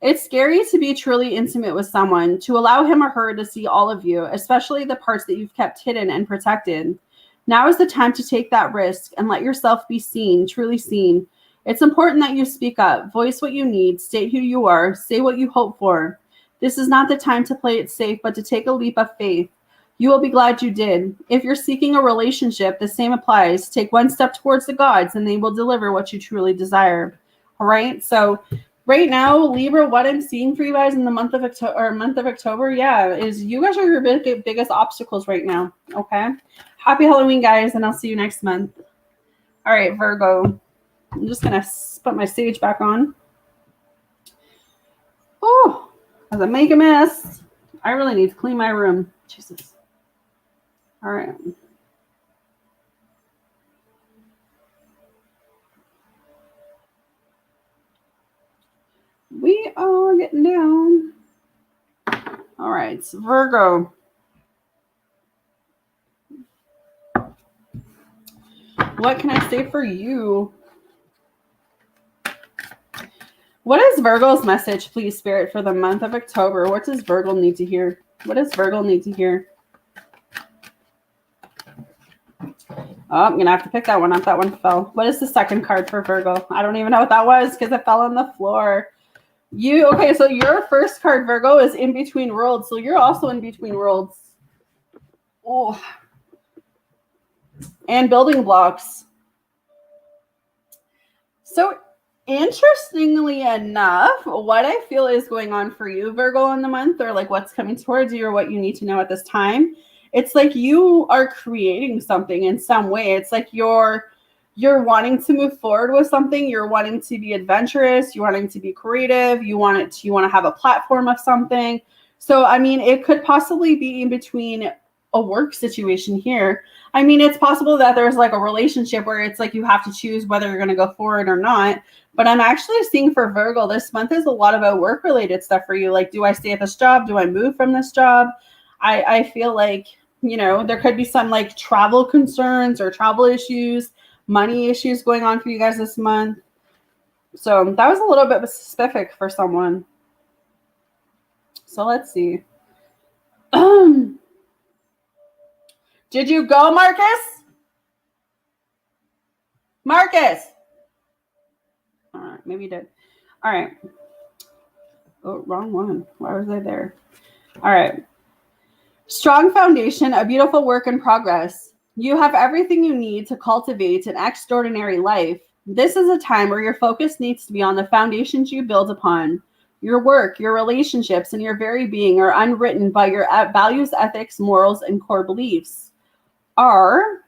It's scary to be truly intimate with someone, to allow him or her to see all of you, especially the parts that you've kept hidden and protected. Now is the time to take that risk and let yourself be seen, truly seen. It's important that you speak up, voice what you need, state who you are, say what you hope for. This is not the time to play it safe, but to take a leap of faith. You will be glad you did. If you're seeking a relationship, the same applies. Take one step towards the gods and they will deliver what you truly desire. All right, so right now, Libra, what I'm seeing for you guys in the month of October, is you guys are your biggest obstacles right now, okay? Happy Halloween, guys, and I'll see you next month. All right, Virgo. I'm just going to put my sage back on. Oh, as I make a mess. I really need to clean my room. Jesus. All right. We are getting down. All right, so Virgo. What can I say for you? What is Virgo's message, please, Spirit, for the month of October? What does Virgo need to hear? What does Virgo need to hear? Oh, I'm going to have to pick that one up. That one fell. What is the second card for Virgo? I don't even know what that was because it fell on the floor. Okay, so your first card, Virgo, is in between worlds. So you're also in between worlds. Oh. And building blocks. So interestingly enough, what I feel is going on for you, Virgo, in the month, or like what's coming towards you or what you need to know at this time, it's like you are creating something in some way. It's like you're wanting to move forward with something. You're wanting to be adventurous. You're wanting to be creative. You want to have a platform of something. So, I mean, it could possibly be in between a work situation here. I mean, it's possible that there's like a relationship where it's like you have to choose whether you're going to go forward or not. But I'm actually seeing for Virgo, this month is a lot about work-related stuff for you. Like, do I stay at this job? Do I move from this job? I feel like, you know, there could be some like travel concerns or travel issues, money issues going on for you guys this month. So that was a little bit specific for someone. So let's see. Did you go, Marcus? Marcus. All right, maybe you did. All right. Oh, wrong one. Why was I there? All right. Strong foundation, a beautiful work in progress. You have everything you need to cultivate an extraordinary life. This is a time where your focus needs to be on the foundations you build upon. Your work, your relationships, and your very being are unwritten by your values, ethics, morals, and core beliefs. Are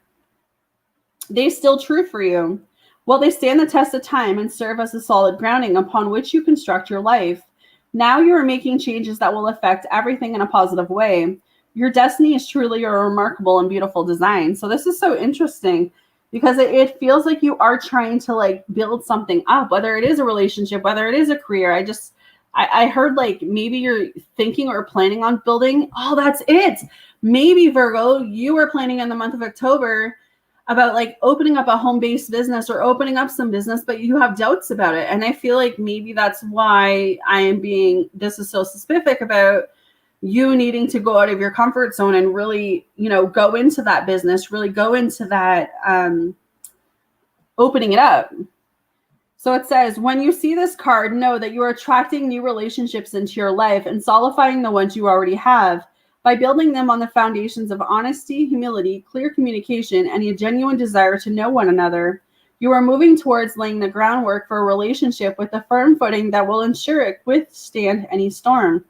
they still true for you? Will they stand the test of time and serve as a solid grounding upon which you construct your life? Now you are making changes that will affect everything in a positive way. Your destiny is truly a remarkable and beautiful design. So this is so interesting because it feels like you are trying to like build something up, whether it is a relationship, whether it is a career. I heard like maybe you're thinking or planning on building. Oh, that's it. Maybe Virgo, you were planning in the month of October about like opening up a home-based business or opening up some business, but you have doubts about it. And I feel like maybe that's why this is so specific about you needing to go out of your comfort zone and really, go into that business, really go into that, opening it up. So it says, when you see this card, know that you are attracting new relationships into your life and solidifying the ones you already have by building them on the foundations of honesty, humility, clear communication, and a genuine desire to know one another. You are moving towards laying the groundwork for a relationship with a firm footing that will ensure it withstand any storm.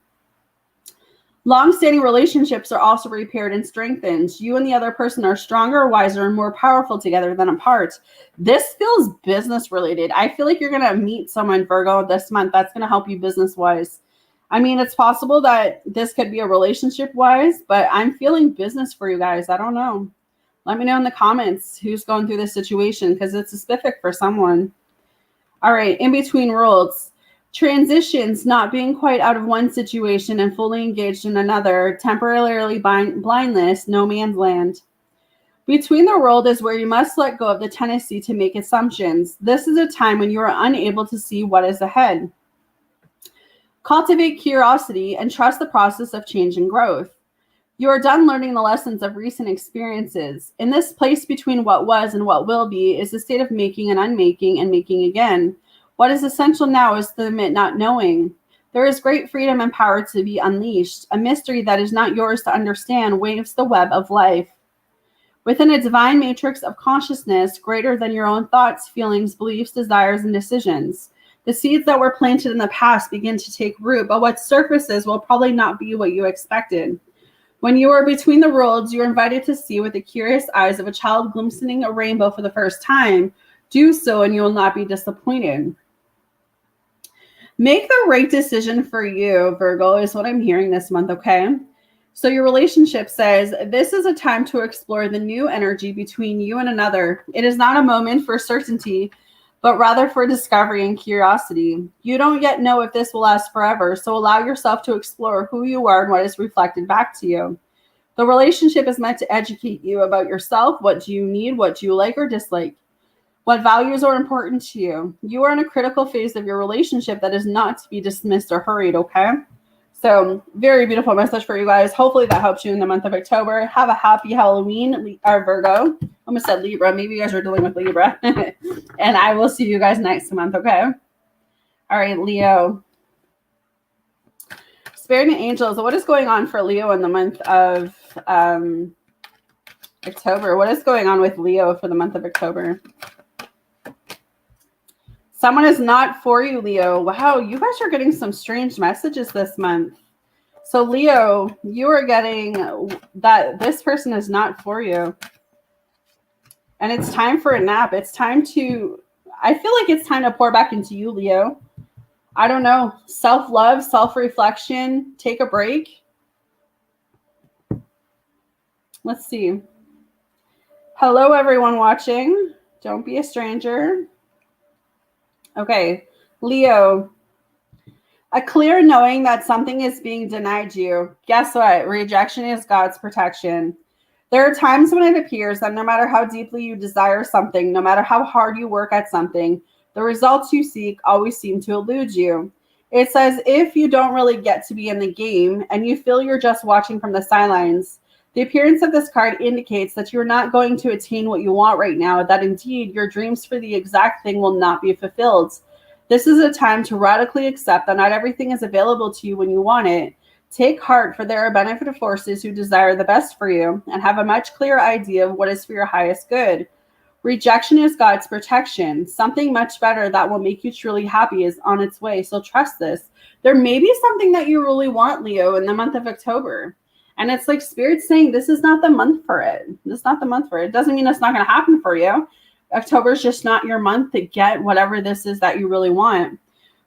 Long-standing relationships are also repaired and strengthened. You and the other person are stronger, wiser, and more powerful together than apart. This feels business related. I feel like you're going to meet someone, Virgo, this month that's going to help you business-wise. I mean, it's possible that this could be a relationship-wise, but I'm feeling business for you guys. I don't know. Let me know in the comments who's going through this situation because it's specific for someone. All right, in between worlds. Transitions, not being quite out of one situation and fully engaged in another, temporarily blindness, no man's land. Between the world is where you must let go of the tendency to make assumptions. This is a time when you are unable to see what is ahead. Cultivate curiosity and trust the process of change and growth. You are done learning the lessons of recent experiences. In this place between what was and what will be is the state of making and unmaking and making again. What is essential now is to admit not knowing. There is great freedom and power to be unleashed. A mystery that is not yours to understand waves the web of life. Within a divine matrix of consciousness, greater than your own thoughts, feelings, beliefs, desires, and decisions. The seeds that were planted in the past begin to take root, but what surfaces will probably not be what you expected. When you are between the worlds, you are invited to see with the curious eyes of a child glimpsing a rainbow for the first time. Do so and you will not be disappointed. Make the right decision for you, Virgo, is what I'm hearing this month, okay? So your relationship says, this is a time to explore the new energy between you and another. It is not a moment for certainty, but rather for discovery and curiosity. You don't yet know if this will last forever, so allow yourself to explore who you are and what is reflected back to you. The relationship is meant to educate you about yourself. What do you need? What do you like or dislike? What values are important to you? You are in a critical phase of your relationship that is not to be dismissed or hurried, okay? So very beautiful message for you guys. Hopefully that helps you in the month of October. Have a happy Halloween, Virgo. I almost said Libra. Maybe you guys are dealing with Libra. And I will see you guys next month, okay? All right, Leo. Spirit and angels, what is going on for Leo in the month of October? What is going on with Leo for the month of October? Someone is not for you, Leo. Wow, you guys are getting some strange messages this month. So, Leo, you are getting that this person is not for you. And it's time for a nap. I feel like it's time to pour back into you, Leo. I don't know. Self-love, self-reflection, take a break. Let's see. Hello, everyone watching. Don't be a stranger. Okay, Leo, a clear knowing that something is being denied you. Guess what? Rejection is God's protection. There are times when it appears that no matter how deeply you desire something, no matter how hard you work at something, the results you seek always seem to elude you. It's as if you don't really get to be in the game and you feel you're just watching from the sidelines. The appearance of this card indicates that you're not going to attain what you want right now, that indeed your dreams for the exact thing will not be fulfilled. This is a time to radically accept that not everything is available to you when you want it. Take heart, for there are benefited forces who desire the best for you and have a much clearer idea of what is for your highest good. Rejection is God's protection. Something much better that will make you truly happy is on its way, so trust this. There may be something that you really want, Leo, in the month of October. And it's like Spirit's saying, this is not the month for it. This is not the month for it. It doesn't mean it's not going to happen for you. October is just not your month to get whatever this is that you really want.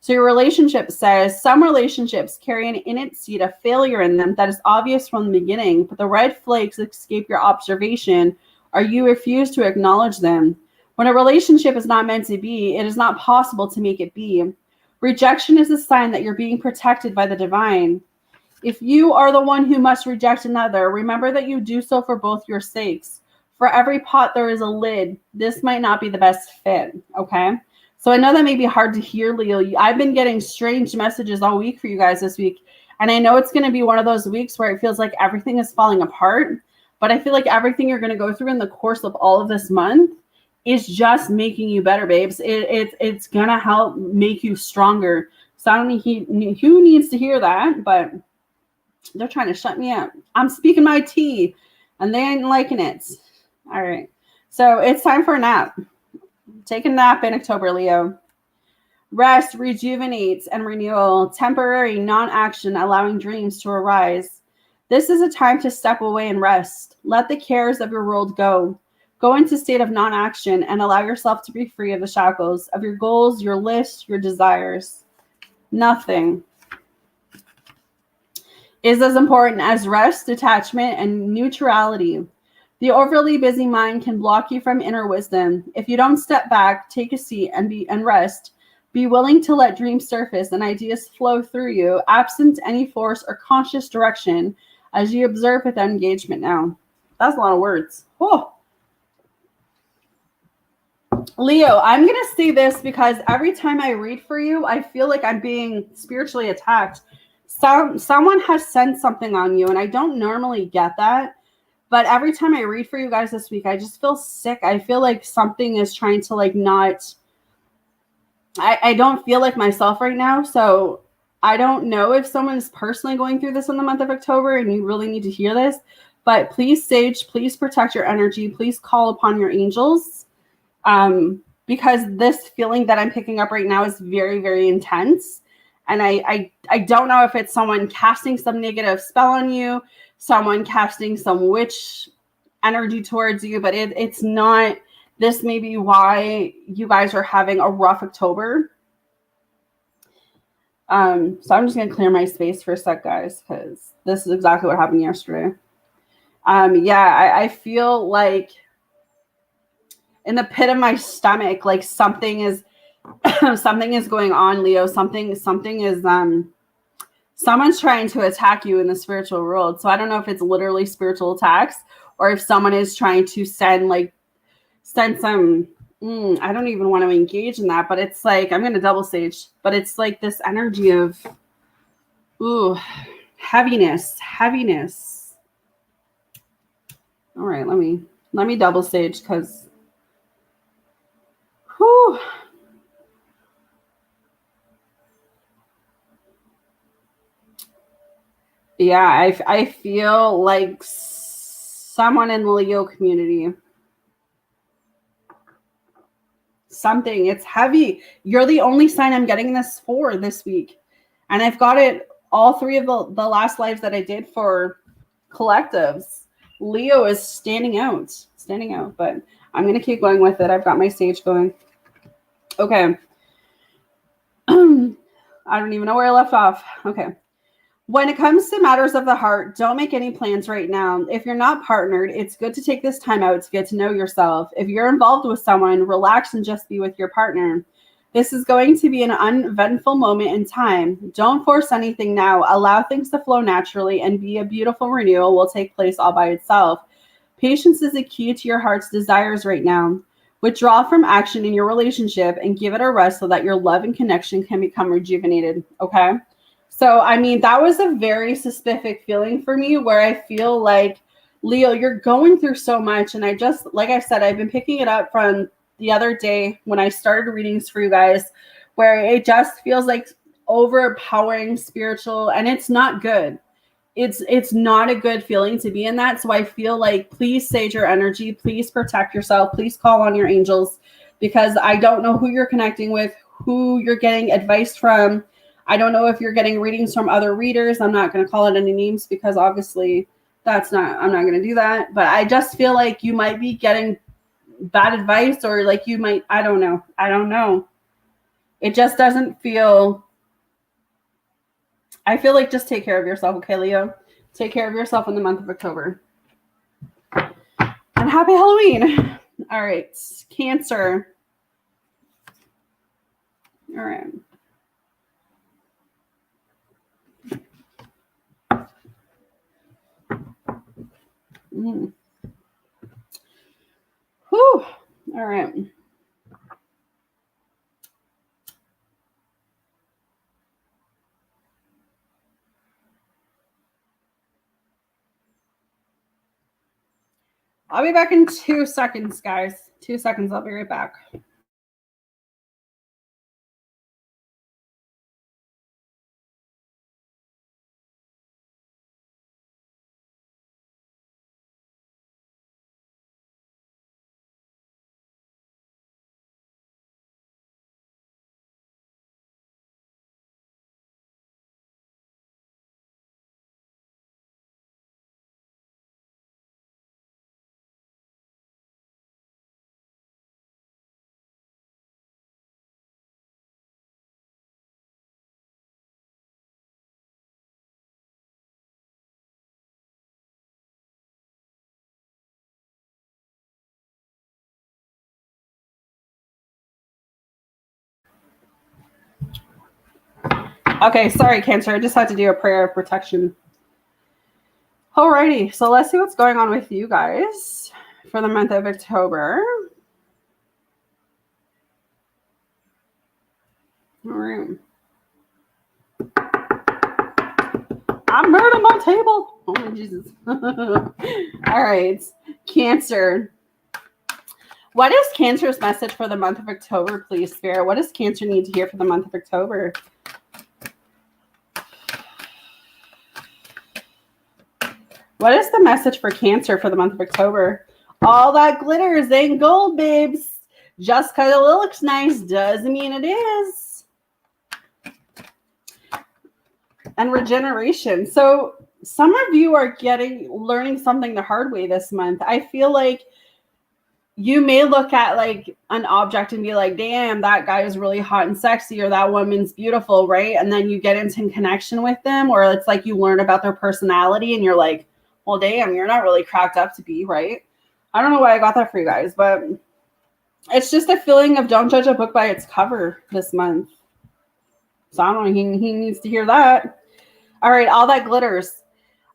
So your relationship says some relationships carry an innate seed of failure in them that is obvious from the beginning, but the red flags escape your observation or you refuse to acknowledge them. When a relationship is not meant to be, it is not possible to make it be. Rejection is a sign that you're being protected by the divine. If you are the one who must reject another, remember that you do so for both your sakes. For every pot, there is a lid. This might not be the best fit, okay? So I know that may be hard to hear, Leo. I've been getting strange messages all week for you guys this week. And I know it's going to be one of those weeks where it feels like everything is falling apart. But I feel like everything you're going to go through in the course of all of this month is just making you better, babes. It's going to help make you stronger. So I don't know who needs to hear that, but they're trying to shut me up. I'm speaking my tea, and they ain't liking it. All right. So it's time for a nap. Take a nap in October, Leo. Rest, rejuvenates, and renewal. Temporary non-action, allowing dreams to arise. This is a time to step away and rest. Let the cares of your world go. Go into a state of non-action and allow yourself to be free of the shackles of your goals, your list, your desires. Nothing is as important as rest, detachment, and neutrality. The overly busy mind can block you from inner wisdom. If you don't step back, take a seat, and rest, be willing to let dreams surface and ideas flow through you, absent any force or conscious direction, as you observe with engagement now. That's a lot of words. Oh. Leo, I'm going to say this because every time I read for you, I feel like I'm being spiritually attacked. Someone has sent something on you, and I don't normally get that. But every time I read for you guys this week, I just feel sick. I feel like something is trying to I don't feel like myself right now. So I don't know if someone is personally going through this in the month of October and you really need to hear this. But please, Sage, please protect your energy. Please call upon your angels. Because this feeling that I'm picking up right now is very, very intense. And I don't know if it's someone casting some negative spell on you, someone casting some witch energy towards you, but it's not. This may be why you guys are having a rough October. So I'm just going to clear my space for a sec, guys, because this is exactly what happened yesterday. I feel like in the pit of my stomach, like something is going on, Leo. Something is someone's trying to attack you in the spiritual world. So I don't know if it's literally spiritual attacks or if someone is trying to send some, I don't even want to engage in that, but it's like, I'm going to double sage, but it's like this energy of, heaviness. All right, let me double sage because, yeah, I feel like someone in the Leo community, it's heavy. You're the only sign I'm getting this for this week. And I've got it all three of the last lives that I did for collectives. Leo is standing out, but I'm going to keep going with it. I've got my sage going. Okay. I don't even know where I left off. Okay. When it comes to matters of the heart, don't make any plans right now. If you're not partnered, it's good to take this time out to get to know yourself. If you're involved with someone, relax and just be with your partner. This is going to be an uneventful moment in time. Don't force anything now. Allow things to flow naturally and be a beautiful renewal will take place all by itself. Patience is the key to your heart's desires right now. Withdraw from action in your relationship and give it a rest so that your love and connection can become rejuvenated. Okay? So, I mean, that was a very specific feeling for me where I feel like, Leo, you're going through so much. And like I said, I've been picking it up from the other day when I started readings for you guys, where it just feels like overpowering spiritual, and it's not good. It's not a good feeling to be in that. So I feel like, please sage your energy. Please protect yourself. Please call on your angels, because I don't know who you're connecting with, who you're getting advice from. I don't know if you're getting readings from other readers. I'm not going to call it any names because obviously I'm not going to do that. But I just feel like you might be getting bad advice, or like you might, I don't know. It just doesn't feel, I feel like just take care of yourself, okay, Leo? Take care of yourself in the month of October. And happy Halloween. All right, Cancer. All right. Mm. Whew. All right. I'll be back in 2 seconds, guys. 2 seconds. I'll be right back. Okay, sorry, Cancer. I just had to do a prayer of protection. Alrighty, so let's see what's going on with you guys for the month of October. All right. I murdered my table. Oh my Jesus. All right, Cancer. What is Cancer's message for the month of October, please, Spirit? What does Cancer need to hear for the month of October? What is the message for Cancer for the month of October? All that glitters ain't gold, babes. Just because it looks nice doesn't mean it is. And regeneration. So some of you are learning something the hard way this month. I feel like you may look at like an object and be like, damn, that guy is really hot and sexy, or that woman's beautiful, right? And then you get into connection with them, or it's like you learn about their personality and you're like, well, damn, you're not really cracked up to be, right? I don't know why I got that for you guys, but it's just a feeling of don't judge a book by its cover this month. So I don't know, he needs to hear that. All right, all that glitters.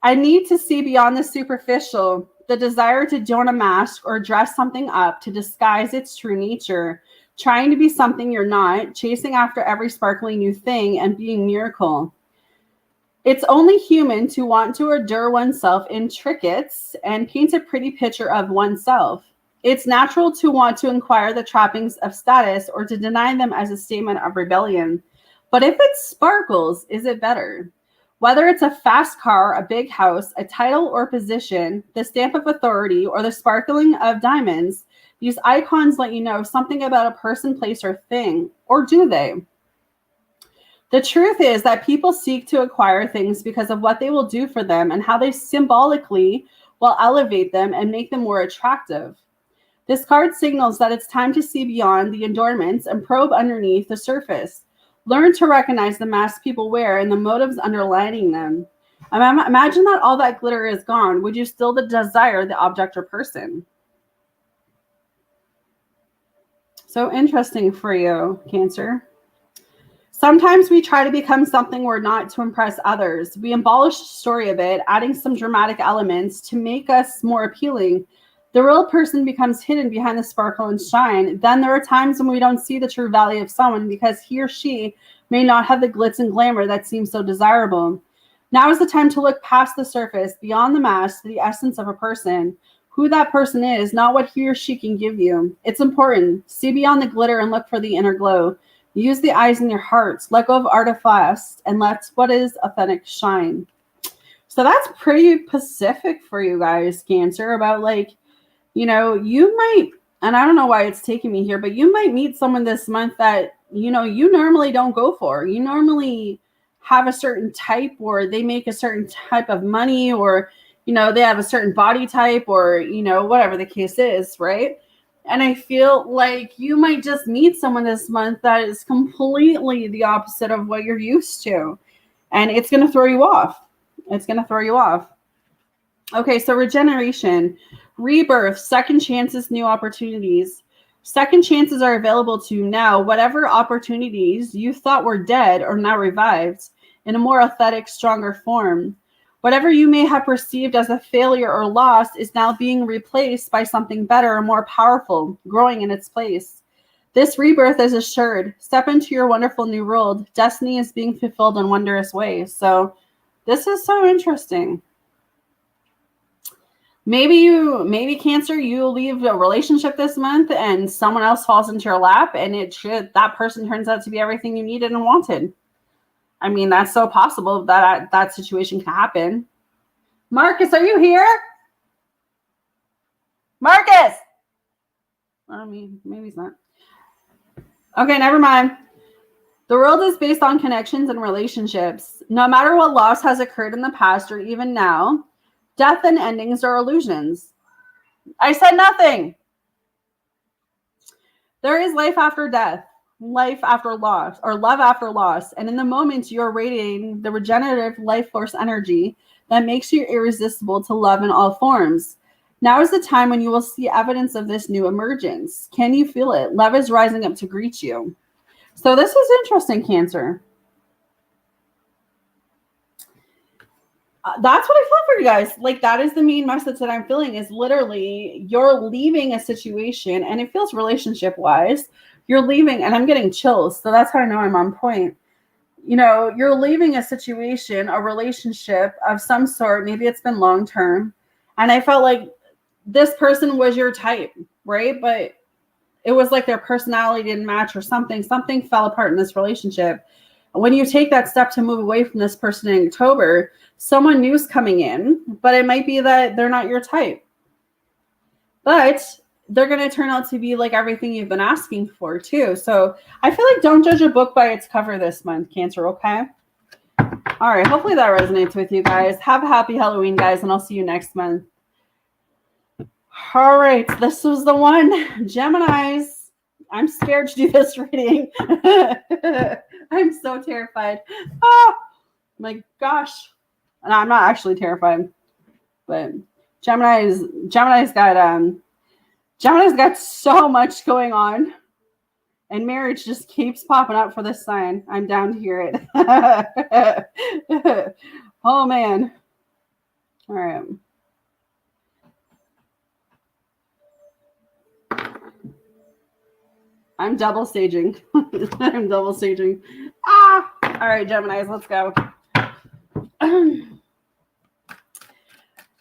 I need to see beyond the superficial, the desire to don a mask or dress something up to disguise its true nature, trying to be something you're not, chasing after every sparkling new thing and being miracle. It's only human to want to adore oneself in trinkets and paint a pretty picture of oneself. It's natural to want to inquire the trappings of status or to deny them as a statement of rebellion. But if it sparkles, is it better? Whether it's a fast car, a big house, a title or position, the stamp of authority, or the sparkling of diamonds, these icons let you know something about a person, place, or thing. Or do they? The truth is that people seek to acquire things because of what they will do for them and how they symbolically will elevate them and make them more attractive. This card signals that it's time to see beyond the adornments and probe underneath the surface. Learn to recognize the masks people wear and the motives underlining them. Imagine that all that glitter is gone. Would you still desire the object or person? So interesting for you, Cancer. Sometimes we try to become something we're not to impress others. We embellish the story a bit, adding some dramatic elements to make us more appealing. The real person becomes hidden behind the sparkle and shine. Then there are times when we don't see the true value of someone because he or she may not have the glitz and glamour that seems so desirable. Now is the time to look past the surface, beyond the mask, to the essence of a person. Who that person is, not what he or she can give you. It's important. See beyond the glitter and look for the inner glow. Use the eyes in your hearts. Let go of artifice and let what is authentic shine. So that's pretty specific for you guys, Cancer, about like, you might, and I don't know why it's taking me here, but you might meet someone this month that, you normally don't go for. You normally have a certain type, or they make a certain type of money, or, they have a certain body type, or, whatever the case is, right? And I feel like you might just meet someone this month that is completely the opposite of what you're used to. And it's going to throw you off. It's going to throw you off. Okay, so regeneration, rebirth, second chances, new opportunities. Second chances are available to you now. Whatever opportunities you thought were dead are now revived in a more authentic, stronger form. Whatever you may have perceived as a failure or loss is now being replaced by something better or more powerful, growing in its place. This rebirth is assured. Step into your wonderful new world. Destiny is being fulfilled in wondrous ways. So this is so interesting. Maybe Cancer, you leave a relationship this month and someone else falls into your lap and that person turns out to be everything you needed and wanted. I mean, that's so possible that situation can happen. Marcus, are you here? Marcus! I mean, maybe he's not. Okay, never mind. The world is based on connections and relationships. No matter what loss has occurred in the past or even now, death and endings are illusions. I said nothing. There is life after death, life after loss, or love after loss. And in the moment, you're radiating the regenerative life force energy that makes you irresistible to love in all forms. Now is the time when you will see evidence of this new emergence. Can you feel it? Love is rising up to greet you. So this is interesting, Cancer. That's what I feel for you guys. Like, that is the main message that I'm feeling is literally you're leaving a situation, and it feels relationship wise. You're leaving, and I'm getting chills. So that's how I know I'm on point. You know, you're leaving a situation, a relationship of some sort. Maybe it's been long term. And I felt like this person was your type, right? But it was like their personality didn't match or something. Something fell apart in this relationship. When you take that step to move away from this person in October, someone new's coming in, but it might be that they're not your type. But they're going to turn out to be like everything you've been asking for too. So I feel like don't judge a book by its cover this month, Cancer, okay? All right, hopefully that resonates with you guys. Have a happy Halloween, guys, and I'll see you next month. All right, this was the one. Geminis. I'm scared to do this reading. I'm so terrified. Oh my gosh. And I'm not actually terrified, but Gemini's got so much going on, and marriage just keeps popping up for this sign. I'm down to hear it. Oh man. All right. I'm double staging. I'm double staging. Ah! All right, Geminis, let's go.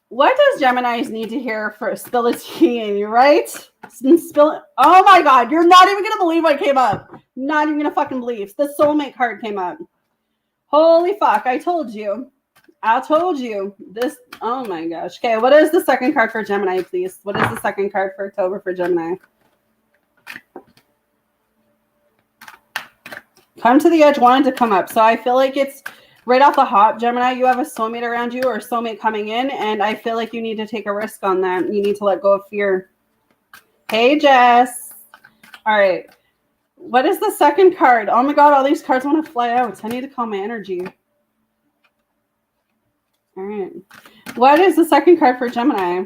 What does Geminis need to hear for spill the tea in you, right? Spill. Oh my God, you're not even gonna believe what came up. Not even gonna fucking believe. The soulmate card came up. Holy fuck! I told you. I told you. This. Oh my gosh. Okay, what is the second card for Gemini, please? What is the second card for October for Gemini? Come to the edge wanted to come up. So I feel like it's right off the hop, Gemini, you have a soulmate around you or a soulmate coming in, and I feel like you need to take a risk on that. You need to let go of fear. Hey, Jess. All right. What is the second card? Oh my God, all these cards want to fly out. I need to calm my energy. All right. What is the second card for Gemini?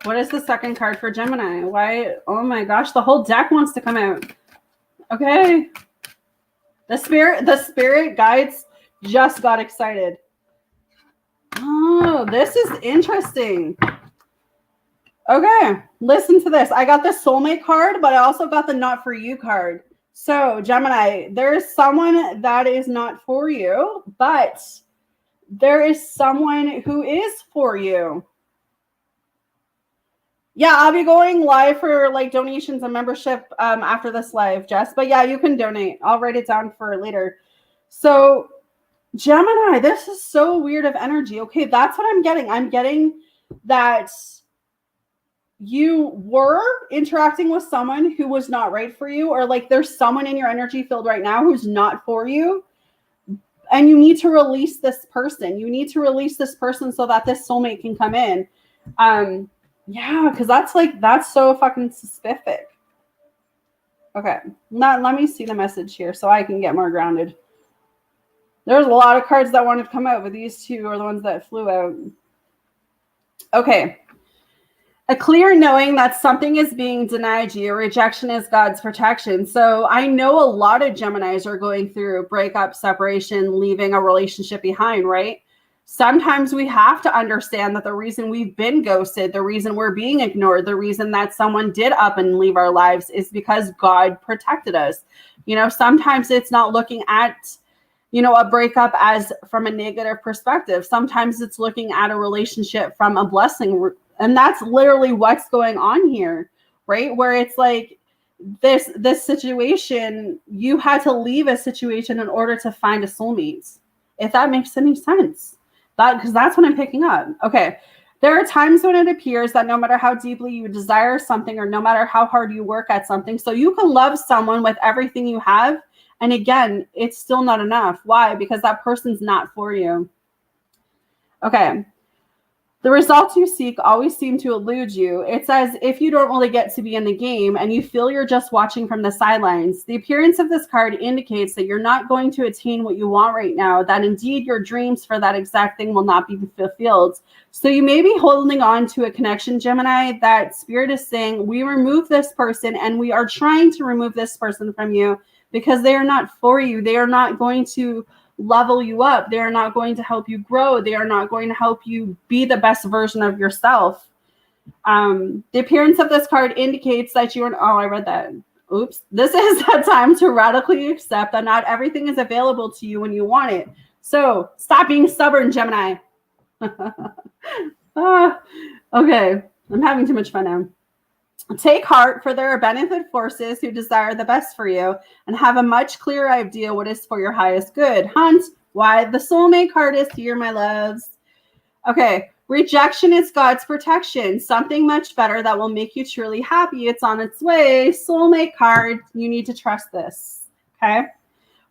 What is the second card for Gemini? Why? Oh my gosh, the whole deck wants to come out. Okay. The spirit guides just got excited. Oh, this is interesting. Okay, listen to this. I got the soulmate card, but I also got the not for you card. So, Gemini, there is someone that is not for you, but there is someone who is for you. Yeah, I'll be going live for like donations and membership after this live, Jess. But yeah, you can donate. I'll write it down for later. So, Gemini, this is so weird of energy. Okay, that's what I'm getting. I'm getting that you were interacting with someone who was not right for you, or like there's someone in your energy field right now who's not for you. And you need to release this person. You need to release this person so that this soulmate can come in. Yeah, because that's so fucking specific. Okay, let me see the message here so I can get more grounded. There's a lot of cards that wanted to come out, but these two are the ones that flew out. Okay. A clear knowing that something is being denied you. Rejection is God's protection. So I know a lot of Geminis are going through breakup, separation, leaving a relationship behind, right? Sometimes we have to understand that the reason we've been ghosted, the reason we're being ignored, the reason that someone did up and leave our lives is because God protected us. Sometimes it's not looking at a breakup as from a negative perspective. Sometimes it's looking at a relationship from a blessing. And that's literally what's going on here, right? Where it's like this situation, you had to leave a situation in order to find a soulmate, if that makes any sense. Because that's what I'm picking up. Okay. There are times when it appears that no matter how deeply you desire something or no matter how hard you work at something, so you can love someone with everything you have. And again, it's still not enough. Why? Because that person's not for you. Okay. The results you seek always seem to elude you. It's as if you don't really get to be in the game and you feel you're just watching from the sidelines. The appearance of this card indicates that you're not going to attain what you want right now, that indeed your dreams for that exact thing will not be fulfilled. So you may be holding on to a connection, Gemini, that Spirit is saying, we remove this person and we are trying to remove this person from you because they are not for you. They are not going to level you up. They are not going to help you grow. They are not going to help you be the best version of yourself. The appearance of this card indicates that I read that. Oops. This is a time to radically accept that not everything is available to you when you want it. So stop being stubborn, Gemini. Okay. I'm having too much fun now. Take heart, for there are beneficent forces who desire the best for you and have a much clearer idea what is for your highest good. Hunt, why the soulmate card is here, my loves. Okay, rejection is God's protection. Something much better that will make you truly happy. It's on its way. Soulmate card, you need to trust this. Okay,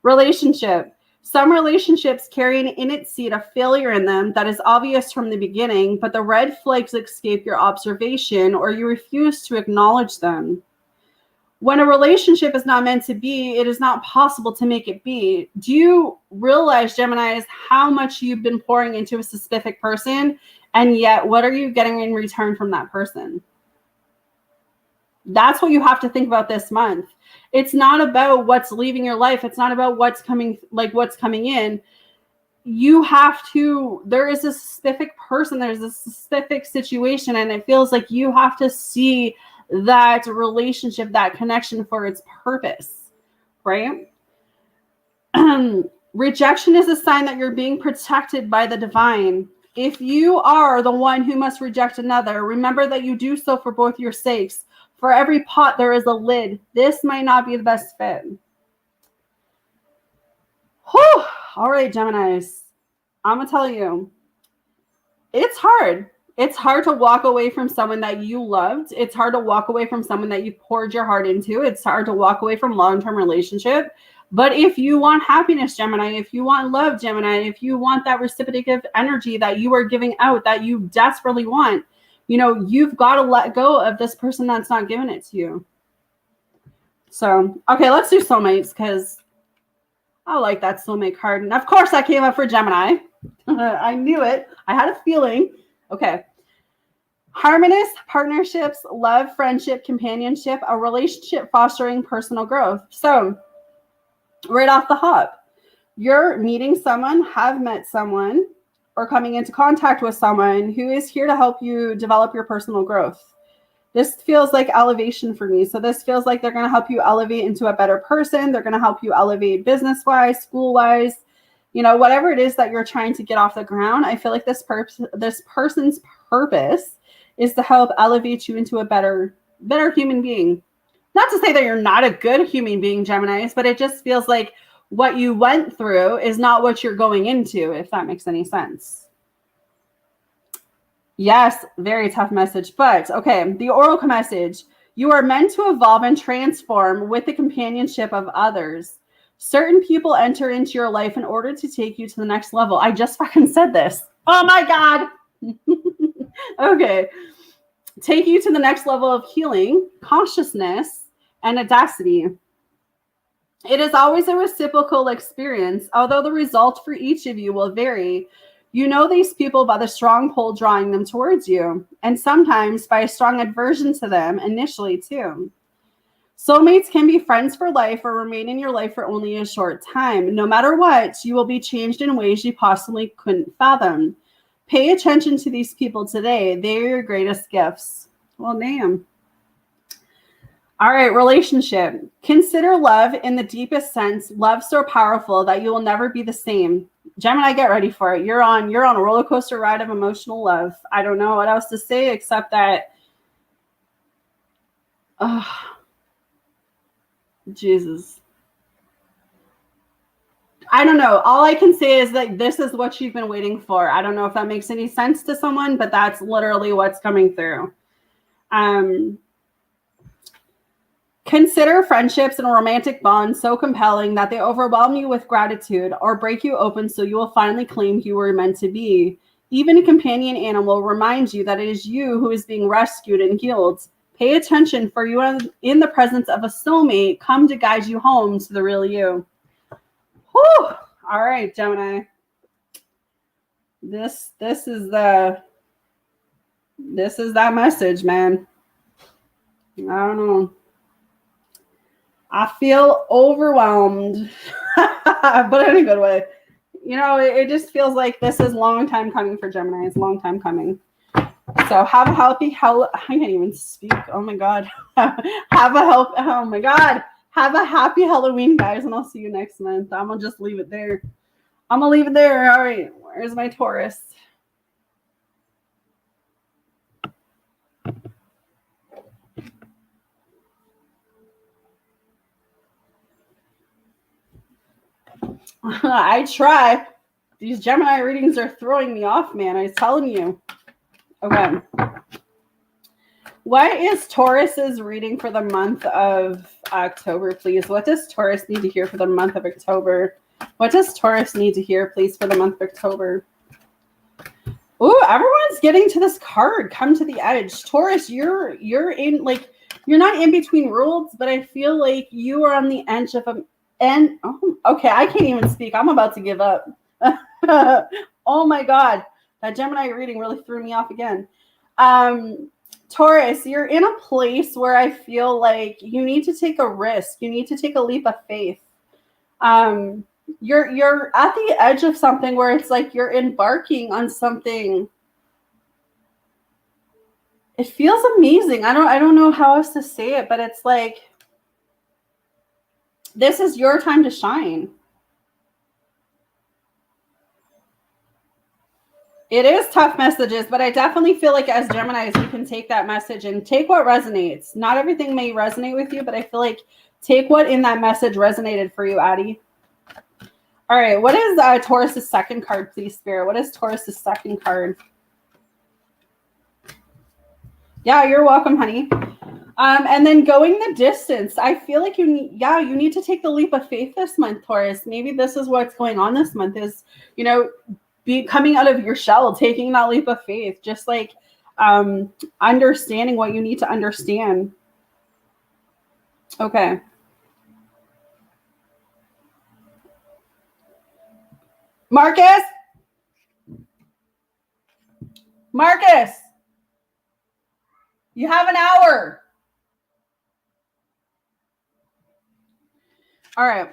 relationship. Some relationships carry in its seed a failure in them that is obvious from the beginning, but the red flags escape your observation or you refuse to acknowledge them. When a relationship is not meant to be, it is not possible to make it be. Do you realize, Geminis, how much you've been pouring into a specific person, and yet what are you getting in return from that person? That's what you have to think about this month. It's not about what's leaving your life. It's not about what's coming in. You have to, there is a specific person, there's a specific situation, and it feels like you have to see that relationship, that connection for its purpose, right? Rejection is a sign that you're being protected by the divine. If you are the one who must reject another, remember that you do so for both your sakes. For every pot, there is a lid. This might not be the best fit. Whew. All right, Geminis. I'm going to tell you, it's hard. It's hard to walk away from someone that you loved. It's hard to walk away from someone that you poured your heart into. It's hard to walk away from long-term relationship. But if you want happiness, Gemini, if you want love, Gemini, if you want that reciprocative energy that you are giving out, that you desperately want, you've got to let go of this person that's not giving it to you. So, okay, let's do soulmates because I like that soulmate card. And of course, that came up for Gemini. I knew it. I had a feeling. Okay. Harmonious partnerships, love, friendship, companionship, a relationship fostering personal growth. So, right off the hop, you're meeting someone, have met someone, or coming into contact with someone who is here to help you develop your personal growth. This feels like elevation for me. So this feels like they're going to help you elevate into a better person. They're going to help you elevate business-wise, school-wise, whatever it is that you're trying to get off the ground. I feel like this person's purpose is to help elevate you into a better human being. Not to say that you're not a good human being, Geminis, but it just feels like what you went through is not what you're going into, if that makes any sense. Yes, very tough message. But, okay, the oracle message. You are meant to evolve and transform with the companionship of others. Certain people enter into your life in order to take you to the next level. I just fucking said this. Oh my God. Okay. Take you to the next level of healing, consciousness, and audacity. It is always a reciprocal experience, although the result for each of you will vary. You know these people by the strong pull drawing them towards you, and sometimes by a strong aversion to them initially too. Soulmates can be friends for life or remain in your life for only a short time. No matter what, you will be changed in ways you possibly couldn't fathom. Pay attention to these people today. They are your greatest gifts. Well, damn. All right, relationship. Consider love in the deepest sense. Love so powerful that you will never be the same. Gemini, get ready for it. You're on a roller coaster ride of emotional love. I don't know what else to say except that Jesus. I don't know. All I can say is that this is what you've been waiting for. I don't know if that makes any sense to someone, but that's literally what's coming through. Consider friendships and romantic bonds so compelling that they overwhelm you with gratitude or break you open so you will finally claim you were meant to be. Even a companion animal reminds you that it is you who is being rescued and healed. Pay attention, for you are in the presence of a soulmate come to guide you home to the real you. Whew. All right, Gemini. This is that message, man. I don't know. I feel overwhelmed, but in a good way. You know, it just feels like this is a long time coming for Gemini. It's a long time coming. So have a healthy I can't even speak. Oh my God. Oh my God. Have a happy Halloween, guys, and I'll see you next month. I'm going to just leave it there. I'm going to leave it there. All right. Where's my Taurus? I try. These Gemini readings are throwing me off, man. I'm telling you. Okay. What is Taurus's reading for the month of October, please? What does Taurus need to hear for the month of October? What does Taurus need to hear, please, for the month of October? Ooh, everyone's getting to this card. Come to the edge. Taurus, you're in, like, you're not in between worlds, but I feel like you are on the edge of okay, I can't even speak. I'm about to give up. Oh my God. That Gemini reading really threw me off again. Taurus, you're in a place where I feel like you need to take a risk. You need to take a leap of faith. You're at the edge of something where it's like you're embarking on something. It feels amazing. I don't know how else to say it, but it's like this is your time to shine. It is tough messages, but I definitely feel like as Geminis, you can take that message and take what resonates. Not everything may resonate with you, but I feel like take what in that message resonated for you, Addie. All right, what is Taurus's second card, please, Spirit? What is Taurus's second card? Yeah, you're welcome, honey. And then going the distance. I feel like you need to take the leap of faith this month, Taurus. Maybe this is what's going on this month is, be coming out of your shell, taking that leap of faith, just like understanding what you need to understand. Okay. Marcus, you have an hour. All right.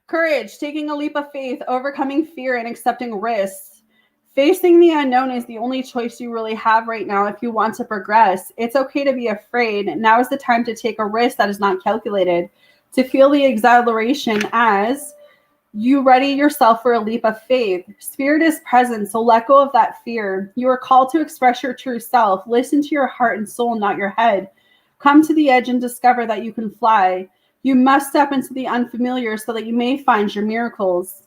Courage, taking a leap of faith, overcoming fear and accepting risks. Facing the unknown is the only choice you really have right now if you want to progress. It's okay to be afraid. Now is the time to take a risk that is not calculated, to feel the exhilaration as you ready yourself for a leap of faith. Spirit is present, so let go of that fear. You are called to express your true self. Listen to your heart and soul, not your head. Come to the edge and discover that you can fly. You must step into the unfamiliar so that you may find your miracles.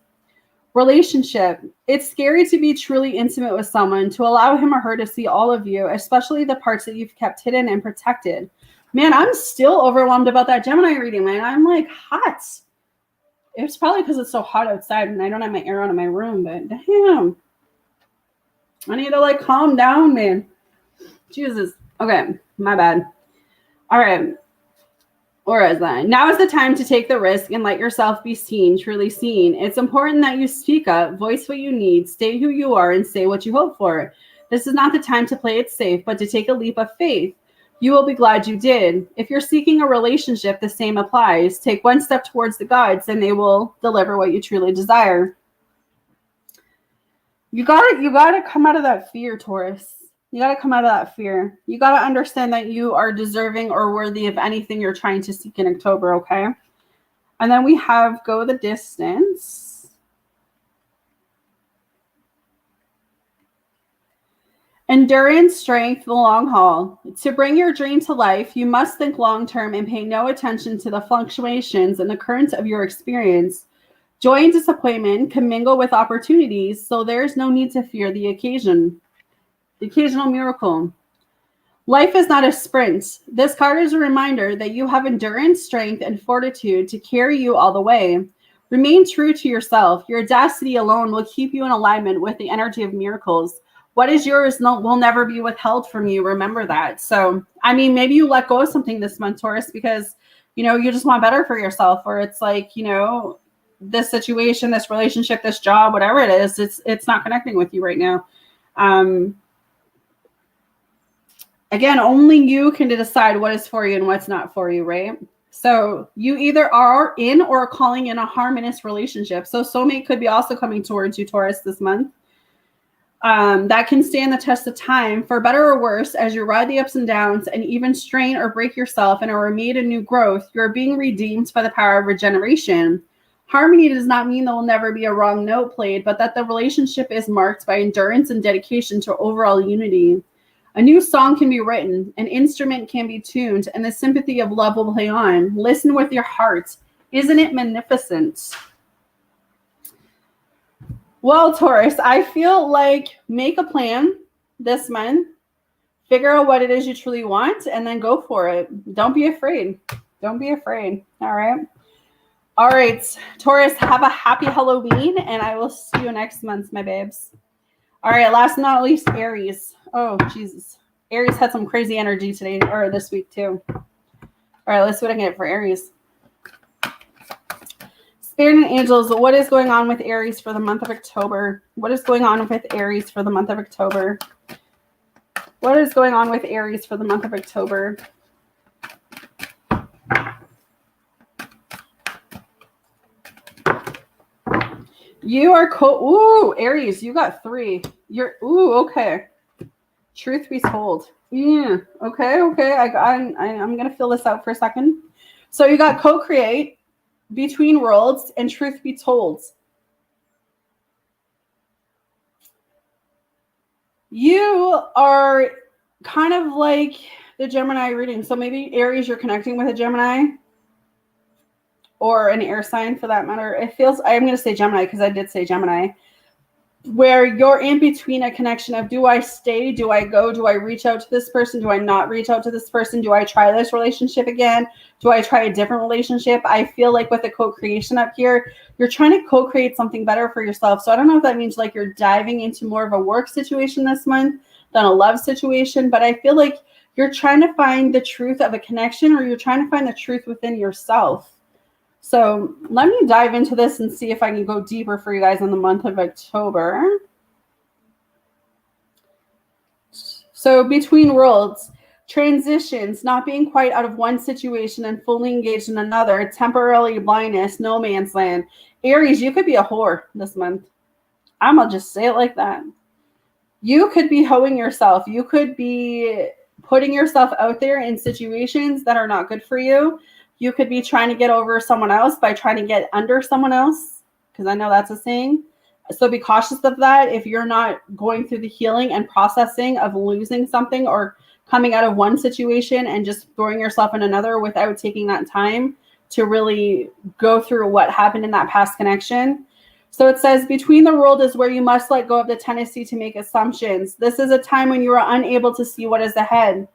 Relationship. It's scary to be truly intimate with someone, to allow him or her to see all of you, especially the parts that you've kept hidden and protected. Man, I'm still overwhelmed about that Gemini reading, man. I'm like hot. It's probably because it's so hot outside and I don't have my air on in my room, but damn. I need to like calm down, man. Jesus. Okay, my bad. All right. Or is that? Now is the time to take the risk and let yourself be seen, truly seen. It's important that you speak up, voice what you need, state who you are, and say what you hope for. This is not the time to play it safe, but to take a leap of faith. You will be glad you did. If you're seeking a relationship, the same applies. Take one step towards the gods, and they will deliver what you truly desire. You gotta come out of that fear, Taurus. You got to come out of that fear. You got to understand that you are deserving or worthy of anything you're trying to seek in October, okay? And then we have go the distance. Endurance, strength, the long haul. To bring your dream to life, you must think long-term and pay no attention to the fluctuations and the currents of your experience. Joy and disappointment can mingle with opportunities, so there's no need to fear the occasional miracle. Life is not a sprint. This card is a reminder that you have endurance, strength, and fortitude to carry you all the way. Remain true to yourself. Your audacity alone will keep you in alignment with the energy of miracles. What is yours will never be withheld from you. Remember that. So, I mean, maybe you let go of something this month, Taurus, because, you know, you just want better for yourself, or it's like, you know, this situation, this relationship, this job, whatever it is, it's not connecting with you right now. Again, only you can decide what is for you and what's not for you, right? So you either are in or calling in a harmonious relationship. So soulmate could be also coming towards you, Taurus, this month. That can stand the test of time, for better or worse, as you ride the ups and downs and even strain or break yourself and are made a new growth. You're being redeemed by the power of regeneration. Harmony does not mean there will never be a wrong note played, but that the relationship is marked by endurance and dedication to overall unity. A new song can be written, an instrument can be tuned, and the sympathy of love will play on. Listen with your heart. Isn't it magnificent? Well, Taurus, I feel like make a plan this month. Figure out what it is you truly want, and then go for it. Don't be afraid. Don't be afraid. All right? All right, Taurus, have a happy Halloween, and I will see you next month, my babes. All right, last but not least, Aries. Oh, Jesus. Aries had some crazy energy today, or this week, too. All right, let's see what I can get for Aries. Spirit and angels, what is going on with Aries for the month of October? What is going on with Aries for the month of October? What is going on with Aries for the month of October? You are ooh, Aries, you got 3. Ooh, okay. Truth be told. Yeah, okay. I'm going to fill this out for a second. So you got co-create, between worlds, and truth be told. You are kind of like the Gemini reading. So maybe Aries, you're connecting with a Gemini or an air sign for that matter. It feels, I'm going to say Gemini because I did say Gemini, where you're in between a connection of, do I stay? Do I go? Do I reach out to this person? Do I not reach out to this person? Do I try this relationship again? Do I try a different relationship? I feel like with the co-creation up here, you're trying to co-create something better for yourself. So I don't know if that means like you're diving into more of a work situation this month than a love situation, but I feel like you're trying to find the truth of a connection, or you're trying to find the truth within yourself. So let me dive into this and see if I can go deeper for you guys in the month of October. So between worlds, transitions, not being quite out of one situation and fully engaged in another, temporarily blindness, no man's land. Aries, you could be a whore this month. I'm going to just say it like that. You could be hoeing yourself. You could be putting yourself out there in situations that are not good for you. You could be trying to get over someone else by trying to get under someone else, because I know that's a saying. So be cautious of that if you're not going through the healing and processing of losing something or coming out of one situation and just throwing yourself in another without taking that time to really go through what happened in that past connection. So it says, between the world is where you must let go of the tendency to make assumptions. This is a time when you are unable to see what is ahead.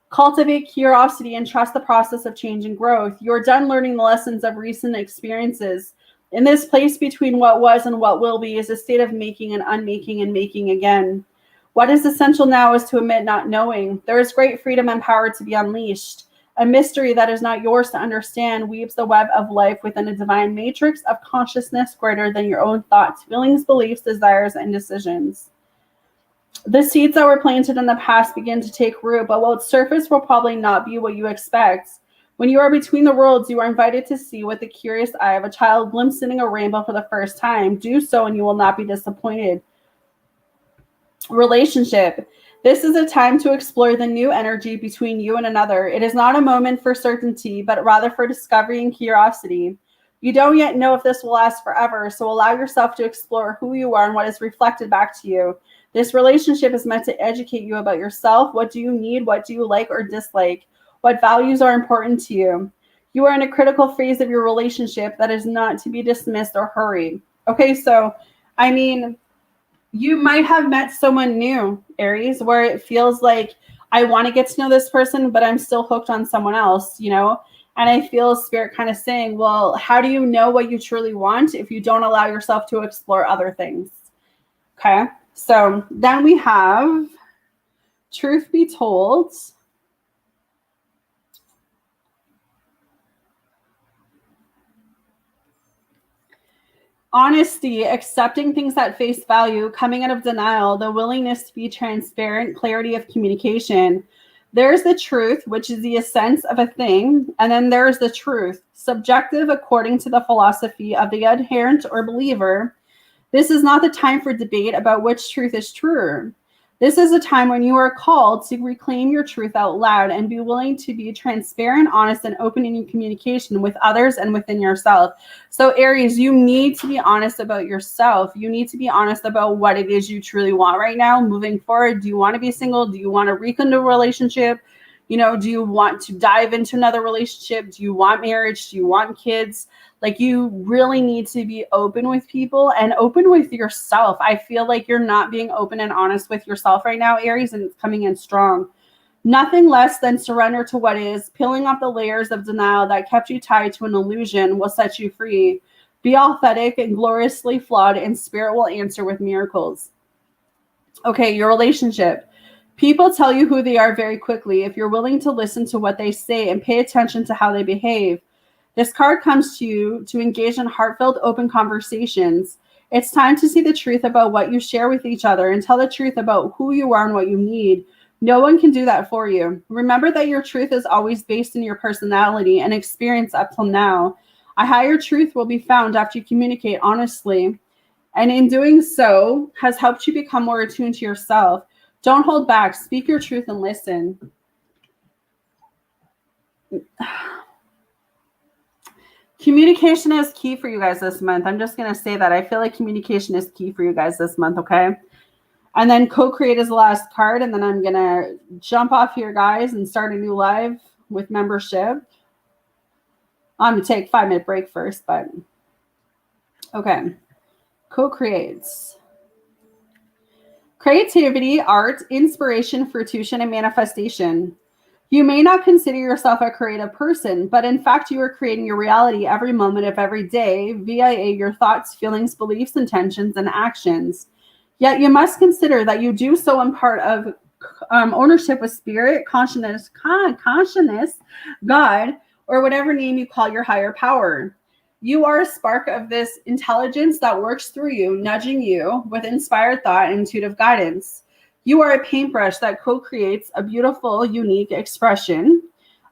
Cultivate curiosity and trust the process of change and growth. You're done learning the lessons of recent experiences. In this place between what was and what will be is a state of making and unmaking and making again. What is essential now is to admit not knowing. There is great freedom and power to be unleashed. A mystery that is not yours to understand weaves the web of life within a divine matrix of consciousness greater than your own thoughts, feelings, beliefs, desires, and decisions. The seeds that were planted in the past begin to take root, but what surface will probably not be what you expect. When you are between the worlds, you are invited to see with the curious eye of a child glimpsing a rainbow for the first time. Do so and you will not be disappointed. Relationship. This is a time to explore the new energy between you and another. It is not a moment for certainty, but rather for discovery and curiosity. You don't yet know if this will last forever, so allow yourself to explore who you are and what is reflected back to you. This relationship is meant to educate you about yourself. What do you need? What do you like or dislike? What values are important to you? You are in a critical phase of your relationship that is not to be dismissed or hurried. Okay, so, I mean, you might have met someone new, Aries, where it feels like I want to get to know this person, but I'm still hooked on someone else, you know? And I feel Spirit kind of saying, well, how do you know what you truly want if you don't allow yourself to explore other things? Okay, so then we have Truth Be Told. Honesty, accepting things at face value, coming out of denial, the willingness to be transparent, clarity of communication. There's the truth, which is the essence of a thing, and then there's the truth, subjective according to the philosophy of the adherent or believer. This is not the time for debate about which truth is truer. This is a time when you are called to reclaim your truth out loud and be willing to be transparent, honest, and open in your communication with others and within yourself. So Aries, you need to be honest about yourself. You need to be honest about what it is you truly want right now moving forward. Do you want to be single? Do you want to rekindle a relationship? You know, do you want to dive into another relationship? Do you want marriage? Do you want kids? Like, you really need to be open with people and open with yourself. I feel like you're not being open and honest with yourself right now, Aries, and it's coming in strong. Nothing less than surrender to what is. Peeling off the layers of denial that kept you tied to an illusion will set you free. Be authentic and gloriously flawed, and Spirit will answer with miracles. Okay, your relationship. People tell you who they are very quickly if you're willing to listen to what they say and pay attention to how they behave. This card comes to you to engage in heartfelt, open conversations. It's time to see the truth about what you share with each other and tell the truth about who you are and what you need. No one can do that for you. Remember that your truth is always based in your personality and experience up till now. A higher truth will be found after you communicate honestly, and in doing so has helped you become more attuned to yourself. Don't hold back. Speak your truth and listen. Communication is key for you guys this month. I'm just going to say that. I feel like communication is key for you guys this month, okay? And then co-create is the last card, and then I'm going to jump off here, guys, and start a new live with membership. I'm going to take a 5-minute break first, but okay. Co-creates. Creativity, art, inspiration, fruition, and manifestation. You may not consider yourself a creative person, but in fact, you are creating your reality every moment of every day via your thoughts, feelings, beliefs, intentions, and actions. Yet you must consider that you do so in part of ownership with spirit, consciousness, God, or whatever name you call your higher power. You are a spark of this intelligence that works through you, nudging you with inspired thought and intuitive guidance. You are a paintbrush that co-creates a beautiful, unique expression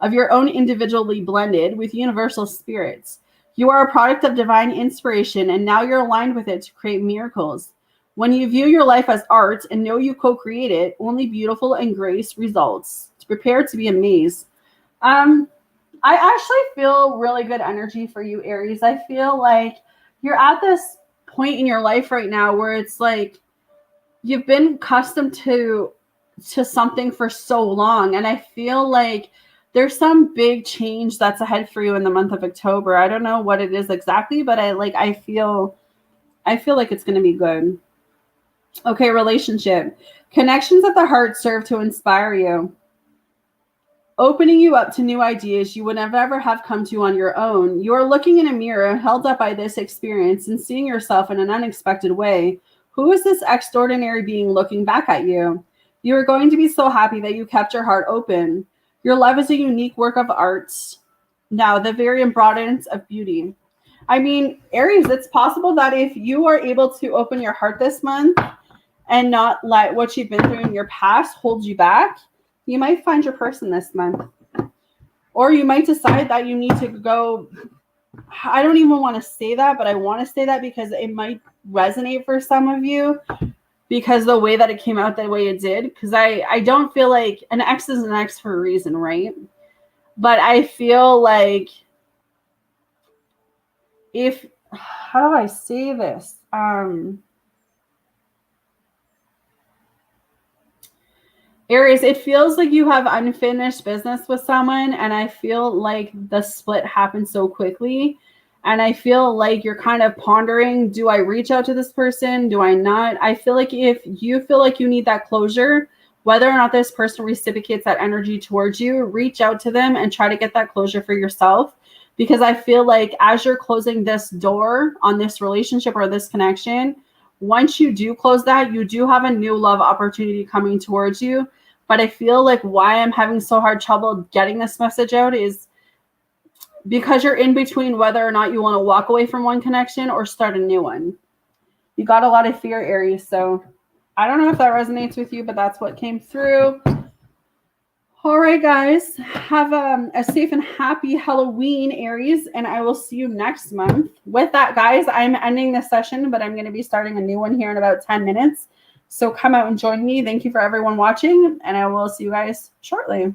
of your own individually blended with universal spirits. You are a product of divine inspiration, and now you're aligned with it to create miracles. When you view your life as art and know you co-create it, only beautiful and grace results. Prepare to be amazed. I actually feel really good energy for you, Aries. I feel like you're at this point in your life right now where it's like you've been accustomed to something for so long, and I feel like there's some big change that's ahead for you in the month of October. I don't know what it is exactly, but I feel like it's going to be good. Okay, relationship. Connections of the heart serve to inspire you. opening you up to new ideas you would never ever have come to on your own. You are looking in a mirror held up by this experience and seeing yourself in an unexpected way. Who is this extraordinary being looking back at you? You are going to be so happy that you kept your heart open. Your love is a unique work of art. Now, the very embodiment of beauty. I mean, Aries, it's possible that if you are able to open your heart this month and not let what you've been through in your past hold you back, you might find your person this month. Or you might decide that you need to go. I don't even want to say that, but I want to say that because it might resonate for some of you because the way that it came out the way it did. Because I don't feel like an ex is an ex for a reason, right? But I feel like how do I say this? Aries, it feels like you have unfinished business with someone, and I feel like the split happened so quickly. And I feel like you're kind of pondering, do I reach out to this person? Do I not? I feel like if you feel like you need that closure, whether or not this person reciprocates that energy towards you, reach out to them and try to get that closure for yourself. Because I feel like as you're closing this door on this relationship or this connection, once you do close that, you do have a new love opportunity coming towards you. But I feel like why I'm having so hard trouble getting this message out is because you're in between whether or not you want to walk away from one connection or start a new one. You got a lot of fear, Aries. So I don't know if that resonates with you, but that's what came through. All right, guys. Have a safe and happy Halloween, Aries, and I will see you next month. With that, guys, I'm ending this session, but I'm going to be starting a new one here in about 10 minutes. So come out and join me. Thank you for everyone watching, and I will see you guys shortly.